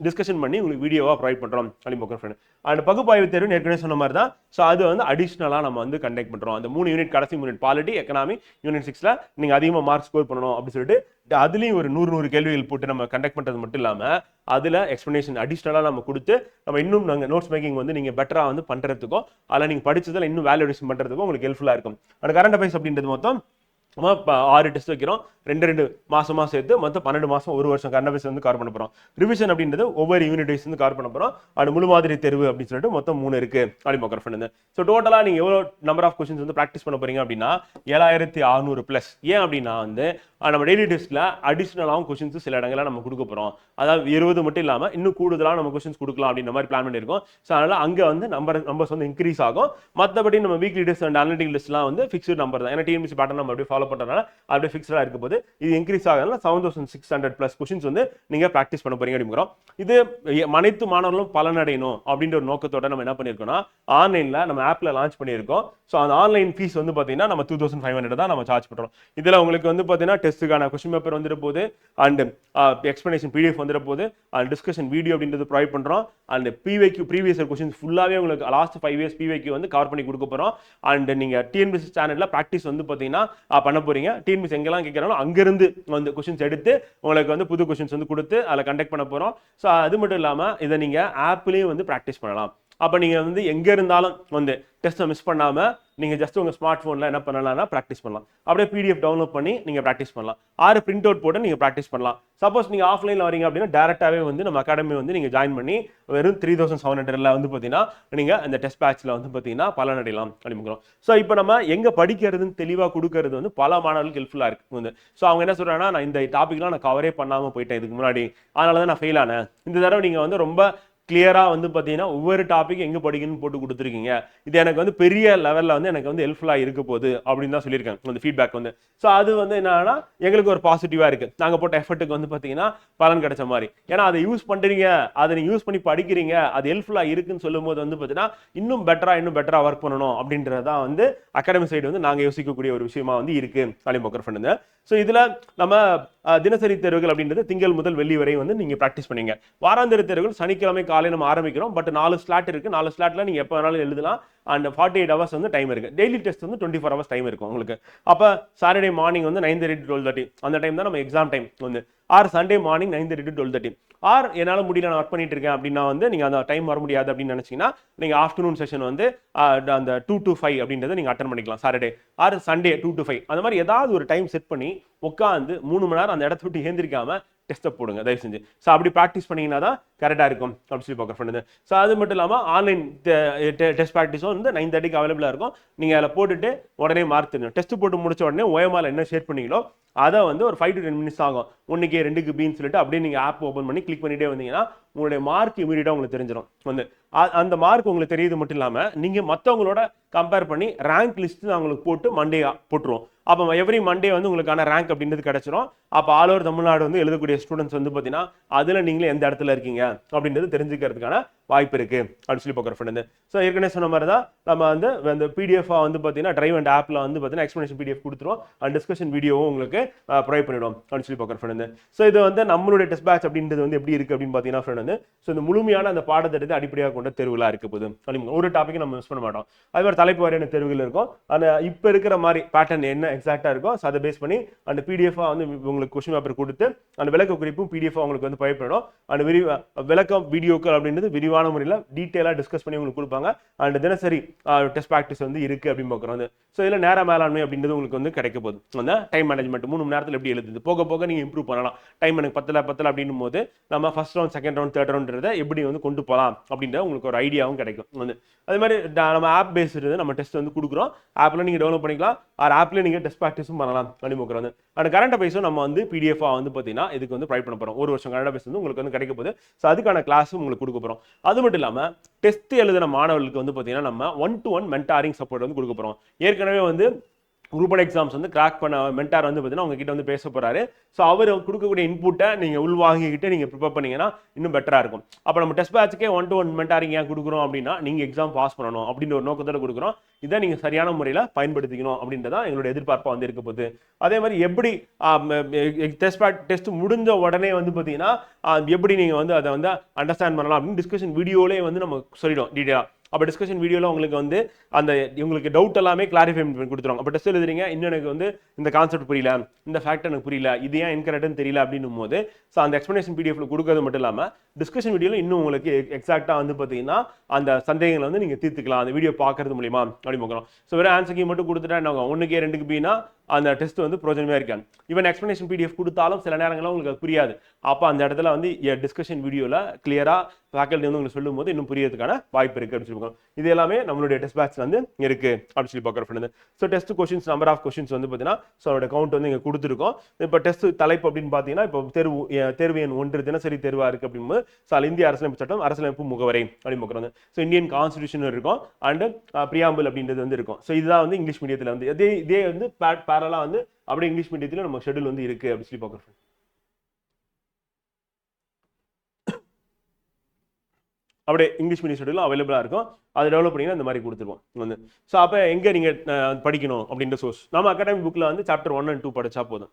டிஸ்கஷன் பண்ணி உங்களுக்கு வீடியோவா ப்ரொவைட் பண்றோம் அப்படின்னு. அண்ட் பகுப்பாய்வு தேர்வு ஏற்கனவே சொன்ன மாதிரி தான். ஸோ அது வந்து அடிஷனலாக நம்ம வந்து கண்டக்ட் பண்றோம். அந்த 3 யூனிட் கடைசி யூனிட் பாலிட்டி எக்கனாமி யூனிட் 6ல நீங்க அதிகமாக மார்க் ஸ்கோர் பண்ணணும் அப்படின்னு சொல்லிட்டு அதுலயும் ஒரு 100 கேள்விகள் போட்டு நம்ம கண்டக்ட் பண்றது மட்டும் இல்லாம அதுல எக்ஸ்பிளனேஷன் அடிஷனலா நம்ம கொடுத்து நம்ம இன்னும் நாங்க நோட்ஸ் மேக்கிங் வந்து நீங்க பெட்டரா வந்து பண்றதுக்கும் அதில் நீங்க படிச்சதுல இன்னும் வேல்யூடேஷன் பண்றதுக்கும் உங்களுக்கு ஹெல்ப்ஃபுல்லா இருக்கும். அந்த கரண்ட் அஃபேர்ஸ் அப்படின்றது மொத்தம் நம்ம 6 டெஸ்ட் வைக்கிறோம், 2 மாசமா சேர்த்து மொத்தம் 12 மாசம் 1 வருஷம் கரண்ட் அஃபேர்ஸ் வந்து கவர் பண்ண போறோம். ரிவிஷன் அப்படின்றது ஒவ்வொரு யூனிட் வைஸ் வந்து கவர் பண்ண போறோம். அண்ட் முழு மாதிரி தேர்வு அப்படின்னு சொல்லிட்டு மொத்தம் 3 இருக்கு அப்படின்னு பார்க்குற ஃப்ரெண்ட். ஸோ டோட்டலா நீங்க எவ்வளோ நம்பர் ஆஃப் கொஸ்டின்ஸ் வந்து ப்ராக்டிஸ் பண்ண போறீங்க அப்படின்னா 7600 பிளஸ். ஏன் அப்படின்னா வந்து நம்ம டெய்லி டெஸ்ட்ல அடிஷனலாகவும் கொஸ்டின்ஸ் சில இடங்கள்ல நம்ம கொடுக்க போறோம். அதாவது 20 மட்டும் இல்லாம இன்னும் கூடுதலா நம்ம கொஸ்டின்ஸ் கொடுக்கலாம் அப்படின்ற மாதிரி பிளான் பண்ணியிருக்கோம். ஸோ அதனால அங்க வந்து நம்பர்ஸ் வந்து இன்க்ரீஸ் ஆகும். மற்றபடி நம்ம வீக்லி டெஸ்ட் அண்ட் அனலிட்டிக் டெஸ்ட்லாம் வந்து ஃபிக்ஸ்டு நம்பர் தான். ஏன்னா டிஎன்பிசி பேட்டர்ன் நம்ம அப்படியே ஃபாலோ பண்றதுனால அப்படியே ஃபிக்ஸ்டா இருக்க போது இது இன்க்ரீஸ் ஆகிறதுனால 7600 பிளஸ் கொஸ்டின்ஸ் வந்து நீங்க பிராக்டிஸ் பண்ண போறீங்க அப்படிங்கிறோம். இது அனைத்து மாணவர்களும் பலனடையணும் அப்படின்ற ஒரு நோக்கத்தோட நம்ம என்ன பண்ணியிருக்கோம்னா ஆன்லைன்ல நம்ம ஆப்ல லான்ச் பண்ணியிருக்கோம். ஸோ அந்த ஆன்லைன் ஃபீஸ் வந்து பார்த்தீங்கன்னா நம்ம 2500 தான் நம்ம சார்ஜ் பண்ணுறோம். இதில் உங்களுக்கு வந்து பார்த்தீங்கன்னா டெஸ்ட்டுக்கான கொஸ்டின் பேப்பர் வந்துட போது, அண்ட் எக்ஸ்பிளனேஷன் பிடிஎஃப் வந்துட போது, அண்ட் டிஸ்கஷன் வீடியோ அப்படின்றது ப்ரொவைட் பண்ணுறோம். அண்ட் பிவைக்யூ ப்ரீவியஸ் கொஸ்டின்ஸ் ஃபுல்லாகவே உங்களுக்கு லாஸ்ட் 5 இயர்ஸ் பிவைக்யூ வந்து கவர் பண்ணி கொடுக்க போகிறோம். அண்ட் நீங்கள் டிஎன்பிசி சேனலில் ப்ராக்டிஸ் வந்து பார்த்தீங்கன்னா பண்ண போறீங்க. டிஎன்பிசி எங்கெல்லாம் கேட்குறாங்களோ அங்கிருந்து வந்து கொஸ்டின்ஸ் எடுத்து உங்களுக்கு வந்து புது கொஸ்டின்ஸ் வந்து கொடுத்து அதில் கண்டக்ட் பண்ண போகிறோம். ஸோ அது மட்டும் இல்லாமல் இதை நீங்கள் ஆப்லேயும் வந்து ப்ராக்டிஸ் பண்ணலாம். அப்போ நீங்கள் வந்து எங்கே இருந்தாலும் வந்து டெஸ்ட்டை மிஸ் பண்ணாமல் நீங்கள் ஜஸ்ட் உங்கள் ஸ்மார்ட் ஃபோனில் என்ன பண்ணலாம்னா ப்ராக்டிஸ் பண்ணலாம். அப்படியே பிடிஎஃப் டவுன்லோட் பண்ணி நீங்கள் ப்ராக்டிஸ் பண்ணலாம். 6 பிரிண்ட் அவுட் போட்டு நீங்கள் ப்ராக்டிஸ் பண்ணலாம். சப்போஸ் நீங்கள் ஆஃப்லைனில் வரீங்க அப்படின்னா டேரெக்டாகவே வந்து நம்ம அகாடமி வந்து நீங்கள் ஜாயின் பண்ணி வெறும் 3700 வந்து பார்த்தீங்கன்னா நீங்கள் அந்த டெஸ்ட் பேட்சில் வந்து பார்த்தீங்கன்னா பலனடையலாம் அப்படிங்கிறோம். ஸோ இப்போ நம்ம எங்கே படிக்கிறதுன்னு தெளிவாக கொடுக்கறது வந்து பல மாணவர்களுக்கு ஹெல்ப்ஃபுல்லாக இருக்கு வந்து. ஸோ அவங்க என்ன சொல்கிறாங்கன்னா, நான் இந்த டாப்பிக்லாம் நான் கவரே பண்ணாமல் போயிட்டேன் இதுக்கு முன்னாடி, அதனால தான் நான் ஃபெயில் ஆனேன். இந்த தடவை நீங்கள் வந்து ரொம்ப கிளியரா வந்து பார்த்தீங்கன்னா ஒவ்வொரு டாபிக் எங்கே படிக்கணும்னு போட்டு கொடுத்துருக்கீங்க. இது எனக்கு வந்து பெரிய லெவலில் வந்து எனக்கு வந்து ஹெல்ப்ஃபுல்லாக இருக்க போகுது அப்படின்னு தான் சொல்லியிருக்காங்க அந்த ஃபீட்பேக் வந்து. ஸோ அது வந்து என்னன்னா எங்களுக்கு ஒரு பாசிட்டிவாக இருக்குது. நாங்கள் போட்ட எஃபர்ட்டுக்கு வந்து பார்த்தீங்கன்னா பலன் கிடைச்ச மாதிரி. ஏன்னா அதை யூஸ் பண்ணுறீங்க, அதை நீங்கள் யூஸ் பண்ணி படிக்கிறீங்க, அது ஹெல்ப்ஃபுல்லாக இருக்குன்னு சொல்லும் போது வந்து பார்த்தீங்கன்னா இன்னும் பெட்டராக ஒர்க் பண்ணணும் அப்படின்றதான் வந்து அகாடமி சைடு வந்து நாங்கள் யோசிக்கக்கூடிய ஒரு விஷயமா வந்து இருக்கு அப்படின்னு பார்க்குற ஃப்ரெண்டுங்க. ஸோ இதில் நம்ம தினசரி தேர்வுகள் அப்படின்றது திங்கள் முதல் வெள்ளி வரை வந்து நீங்கள் ப்ராக்டிஸ் பண்ணீங்க. வாராந்திர தேர்வுகள் சனிக்கிழமை காலை நம்ம ஆரம்பிக்கிறோம். பட் 4 ஸ்லாட் இருக்கு. 4 ஸ்லாட்ல நீங்கள் எப்போ வேணாலும் எழுதலாம். அண்ட் 48 ஹவர்ஸ் வந்து டைம் இருக்கு. டெய்லி டெஸ்ட் வந்து 24 ஹவர்ஸ் டைம் இருக்கும் உங்களுக்கு. அப்போ சாட்டர்டே மார்னிங் வந்து 9:30 to 12:30 அந்த டைம் தான் நம்ம எக்ஸாம் டைம் வந்து. Our Sunday morning 9:30 to 12:30. ஆர் என்னால் முடியல நான் ஒர்க் பண்ணிட்டு இருக்கேன் அப்படின்னா வந்து நீங்கள் அந்த டைம் வர முடியாது அப்படின்னு நினச்சிங்கன்னா நீங்கள் ஆஃப்டர்நூன் செஷன் வந்து அந்த 2 to 5 அப்படின்றத நீங்கள் அட்டன் பண்ணிக்கலாம் சாட்டர்டே. ஆர் சண்டே 2 to 5 அந்த மாதிரி ஏதாவது ஒரு டைம் செட் பண்ணி உட்காந்து 3 மணி நேரம் அந்த இடத்த விட்டு ஏந்திரிக்காம டெஸ்ட்டை போடுங்க தயவு செஞ்சு. ஸோ அப்படி ப்ராக்டிஸ் பண்ணீங்கன்னா தான் கரெக்டாக இருக்கும் அப்படின்னு சொல்லி பார்க்குற ஃப்ரெண்டு. ஸோ அது மட்டும் இல்லாமல் ஆன்லைன் டெஸ்ட் ப்ராக்டிஸும் வந்து 9:30க்கு அவைலபிளாக இருக்கும். நீங்கள் அதில் போட்டுட்டு உடனே மார்க் தெரியும். டெஸ்ட் போட்டு முடிச்ச உடனே ஓஎம்ஆர் என்ன ஷேர் பண்ணீங்களோ அதை வந்து ஒரு 5 to 10 மினிட்ஸ் ஆகும். 1க்கு 2க்கு பின்னு சொல்லிட்டு அப்படியே நீங்கள் ஆப் ஓப்பன் பண்ணி கிளிக் பண்ணிட்டே வந்தீங்கன்னா உங்களுடைய மார்க் இமீடியட்டாக உங்களுக்கு தெரிஞ்சிடும் வந்து. அந்த மார்க் உங்களுக்கு தெரியுது மட்டும் இல்லாமல் நீங்கள் மற்றவங்களோட கம்பேர் பண்ணி ரேங்க் லிஸ்ட் அவங்களுக்கு போட்டு மண்டே போட்டுருவோம். அப்போ எவ்ரி மண்டே வந்து உங்களுக்கான ரேங்க் அப்படின்றது கிடைச்சிரும். அப்போ ஆல் ஓவர் தமிழ்நாடு வந்து எழுதக்கூடிய ஸ்டூடெண்ட்ஸ் வந்து பார்த்தீங்கன்னா அதில் நீங்களே எந்த இடத்துல இருக்கீங்க அப்படின்றது தெரிஞ்சுக்கிறதுக்கான வாய்ப்பு இருக்கு அப்படின்னு சொல்லி பார்க்குற ஃப்ரெண்டு. ஸோ ஏற்கனவே சொன்ன மாதிரி தான் நம்ம வந்து அந்த பிடிஎஃபாக வந்து பார்த்தீங்கன்னா டிரைவ் அண்ட் ஆப்பில் வந்து பார்த்தீங்கன்னா எக்ஸ்பிளனேஷன் பிடிஎஃப் கொடுத்துருவோம். அண்ட் டிஸ்கஷன் வீடியோவும் உங்களுக்கு ப்ரொவைட் பண்ணிவிடும் அப்படின்னு சொல்லி பார்க்குற ஃப்ரெண்டு. ஸோ இது வந்து நம்மளுடைய டெஸ்ட் பேட்ச் அப்படின்றது வந்து எப்படி இருக்குது அப்படின்னு பார்த்தீங்கன்னா ஃப்ரெண்ட் வந்து ஸோ இந்த முழுமையான அந்த பாடத்திட்டத்தை அடிப்படையாக கொண்ட தேர்வுகளாக இருக்க போகுது. ஒரு டாபிக் நம்ம மிஸ் பண்ண மாட்டோம். அதே மாதிரி தலைப்பு வாரியான தேர்வுகள் இருக்கும். அந்த இப்போ இருக்கிற மாதிரி பேட்டர்ன் என்ன எக்ஸாக்டாக இருக்கும் ஸோ அதை பேஸ் பண்ணி அந்த பிடிஎஃபாக வந்து உங்களுக்கு கொஸ்டின் பேப்பர் கொடுத்து அந்த விளக்க குறிப்பும் பிடிஎஃபாக உங்களுக்கு வந்து பயப்படும். அந்த விளக்கம் வீடியோக்கள் அப்படின்றது விரிவான முறையில் டீட்டெயிலாக டிஸ்கஸ் பண்ணி உங்களுக்கு கொடுப்பாங்க. அண்ட் தினசரி டெஸ்ட் ப்ராக்டிஸ் வந்து இருக்கு அப்படின்னு பார்க்குறோம் வந்து. ஸோ இதில் நேர மேலாண்மை அப்படின்றது உங்களுக்கு வந்து கிடைக்க போகுது. அந்த டைம் மேனேஜ்மெண்ட் 3 மணி நேரத்தில் எப்படி எழுதுது போக போக நீங்கள் இம்ப்ரூவ் பண்ணலாம். டைம் எனக்கு பத்தல அப்படின்னும் போது நம்ம first round, second round, third ரவுண்ட்றதை எப்படி வந்து கொண்டு போகலாம் அப்படின்ற உங்களுக்கு ஒரு ஐடியாவும் கிடைக்கும் வந்து. அதே மாதிரி நம்ம ஆப் பேஸ்டு நம்ம டெஸ்ட் வந்து கொடுக்குறோம். ஆப்பில் நீங்கள் டெவலப் பண்ணிக்கலாம். ஆப்பில் நீங்கள் டெஸ்ட் ப்ராக்டிஸும் பண்ணலாம் அப்படின்னு பார்க்குறோம் வந்து. அண்ட் கரண்ட் அஃபேர்ஸும் நம்ம வந்து பிடிஎஃபாக வந்து பார்த்தீங்கன்னா இதுக்கு வந்து ப்ரொவைட் பண்ண போகிறோம். 1 வருஷம் கரண்ட் அஃபேர்ஸ் வந்து உங்களுக்கு வந்து கிடைக்க போகுது. ஸோ அதுக்கான கிளாஸும் உங்களுக்கு கொடுக்க போகிறோம். அது மட்டும் இல்லாமல் டெஸ்ட் எழுதின மாணவர்களுக்கு வந்து பார்த்தீங்கன்னா நம்ம 1-to-1 மென்டாரிங் சப்போர்ட் வந்து கொடுக்க போகிறோம். ஏற்கனவே வந்து குரூப் ஒன் எக்ஸாம்ஸ் வந்து கிராக் பண்ண மென்டார் வந்து பார்த்தீங்கன்னா உங்ககிட்ட வந்து பேச போறாரு. ஸோ அவர் கொடுக்கக்கூடிய இன்புட்டை நீங்கள் உள்வாங்கிக்கிட்டு நீங்கள் ப்ரிப்பேர் பண்ணீங்கன்னா இன்னும் பெட்டராக இருக்கும். அப்போ நம்ம டெஸ்ட் பேட்சுக்கே 1-to-1 மென்டாரிங் ஏன் கொடுக்குறோம் அப்படின்னா நீங்கள் எக்ஸாம் பாஸ் பண்ணணும் அப்படின்ற ஒரு நோக்கத்தோட கொடுக்குறோம். இதை நீங்கள் சரியான முறையில் பயன்படுத்திக்கணும் அப்படின்றதான் எங்களுடைய எதிர்பார்ப்பாக வந்து இருக்க போகுது. அதே மாதிரி எப்படி டெஸ்ட் முடிஞ்ச உடனே வந்து பார்த்தீங்கன்னா எப்படி நீங்கள் வந்து அதை வந்து அண்டர்ஸ்டாண்ட் பண்ணலாம் அப்படின்னு டிஸ்கஷன் வீடியோலேயே வந்து நம்ம சொல்லிடும் டீட்டெயிலாக. அப்போ டிஸ்கஷன் வீடியோவில் உங்களுக்கு வந்து அந்த உங்களுக்கு டவுட் எல்லாமே கிளாரிஃபை பண்ணி கொடுத்துருவாங்க. அப்போ டெஸ்ட் எழுதுறீங்க, இன்னும் எனக்கு வந்து இந்த கான்செப்ட் புரியல, இந்த ஃபேக்ட் எனக்கு புரியல, இது ஏன் இன்கரெக்ட்னு தெரியல அப்படின்னும் போது ஸோ அந்த எக்ஸ்பிளனேஷன் பிடிஎஃப்ல கொடுக்கறது மட்டும் இல்லாமல் டிஸ்கஷன் வீடியோவில் இன்னும் உங்களுக்கு எக்ஸாக்டாக வந்து பார்த்தீங்கன்னா அந்த சந்தேகங்களை வந்து நீங்கள் தீர்த்துக்கலாம் அந்த வீடியோ பார்க்கறது மூலியமா அப்படி பார்க்குறோம். ஸோ வெறும் ஆன்சர் கீ மட்டும் கொடுத்துட்டா என்ன 1க்கு 2க்கு பின்னா அந்த டெஸ்ட் வந்து பிரோஜனமே இருக்காது. ஈவன் எக்ஸ்பிளனேஷன் பிடிஎஃப் கொடுத்தாலும் சில நேரங்களில் உங்களுக்கு அது புரியாது. அப்போ அந்த இடத்துல வந்து டிஸ்கஷன் வீடியோவில் கிளியராக ஃபேக்கல்ட்டி வந்து உங்களுக்கு சொல்லும் போது இன்னும் புரியறதுக்கான வாய்ப்பு இருக்குது அப்படின்னு சொல்லி பார்க்கணும். இது எல்லாமே நம்மளுடைய டெஸ்ட் பேட்ச்ல வந்து இருக்கு அப்படின்னு சொல்லி பார்க்குற friend. So test questions number of questions வந்து பார்த்தீங்கன்னா ஸோ அதோட கவுண்ட் வந்து இங்கே கொடுத்துருக்கோம். இப்போ டெஸ்ட் தலைப்பு அப்படின்னு பார்த்தீங்கன்னா இப்போ தேர்வு எண் 1 தினசரி தேர்வாக இருக்குது அப்படிங்கும்போது ஸோ இந்திய அரசியலமைப்பு சட்டம் அரசியலமைப்பு முகவரை அப்படின்னு பார்க்குறாங்க. ஸோ இந்தியன் கான்ஸ்டியூஷன் இருக்கும் அண்ட் பிரியாம்பிள் அப்படின்றது வந்து இருக்கும். ஸோ இதுதான் வந்து இங்கிலீஷ் மீடியத்தில் வந்து இதே வந்து பேரலாக வந்து அப்படியே இங்கிலீஷ் மீடியத்தில் நம்ம ஷெட்யூல் வந்து இருக்கு அப்படின்னு சொல்லி பார்க்குறோம். அப்படியே இங்கிலீஷ் மீடியம் ஷெட்யூலும் அவைலபிளாக இருக்கும். அதை டெவலப் பண்ணி இந்த மாதிரி கொடுத்துருவோம் வந்து. ஸோ அப்போ எங்கே நீங்கள் படிக்கணும் அப்படின்ற சோர்ஸ் நம்ம அகாடமிக் புக்கில் வந்து சாப்டர் 1 and 2 படிச்சா போதும்.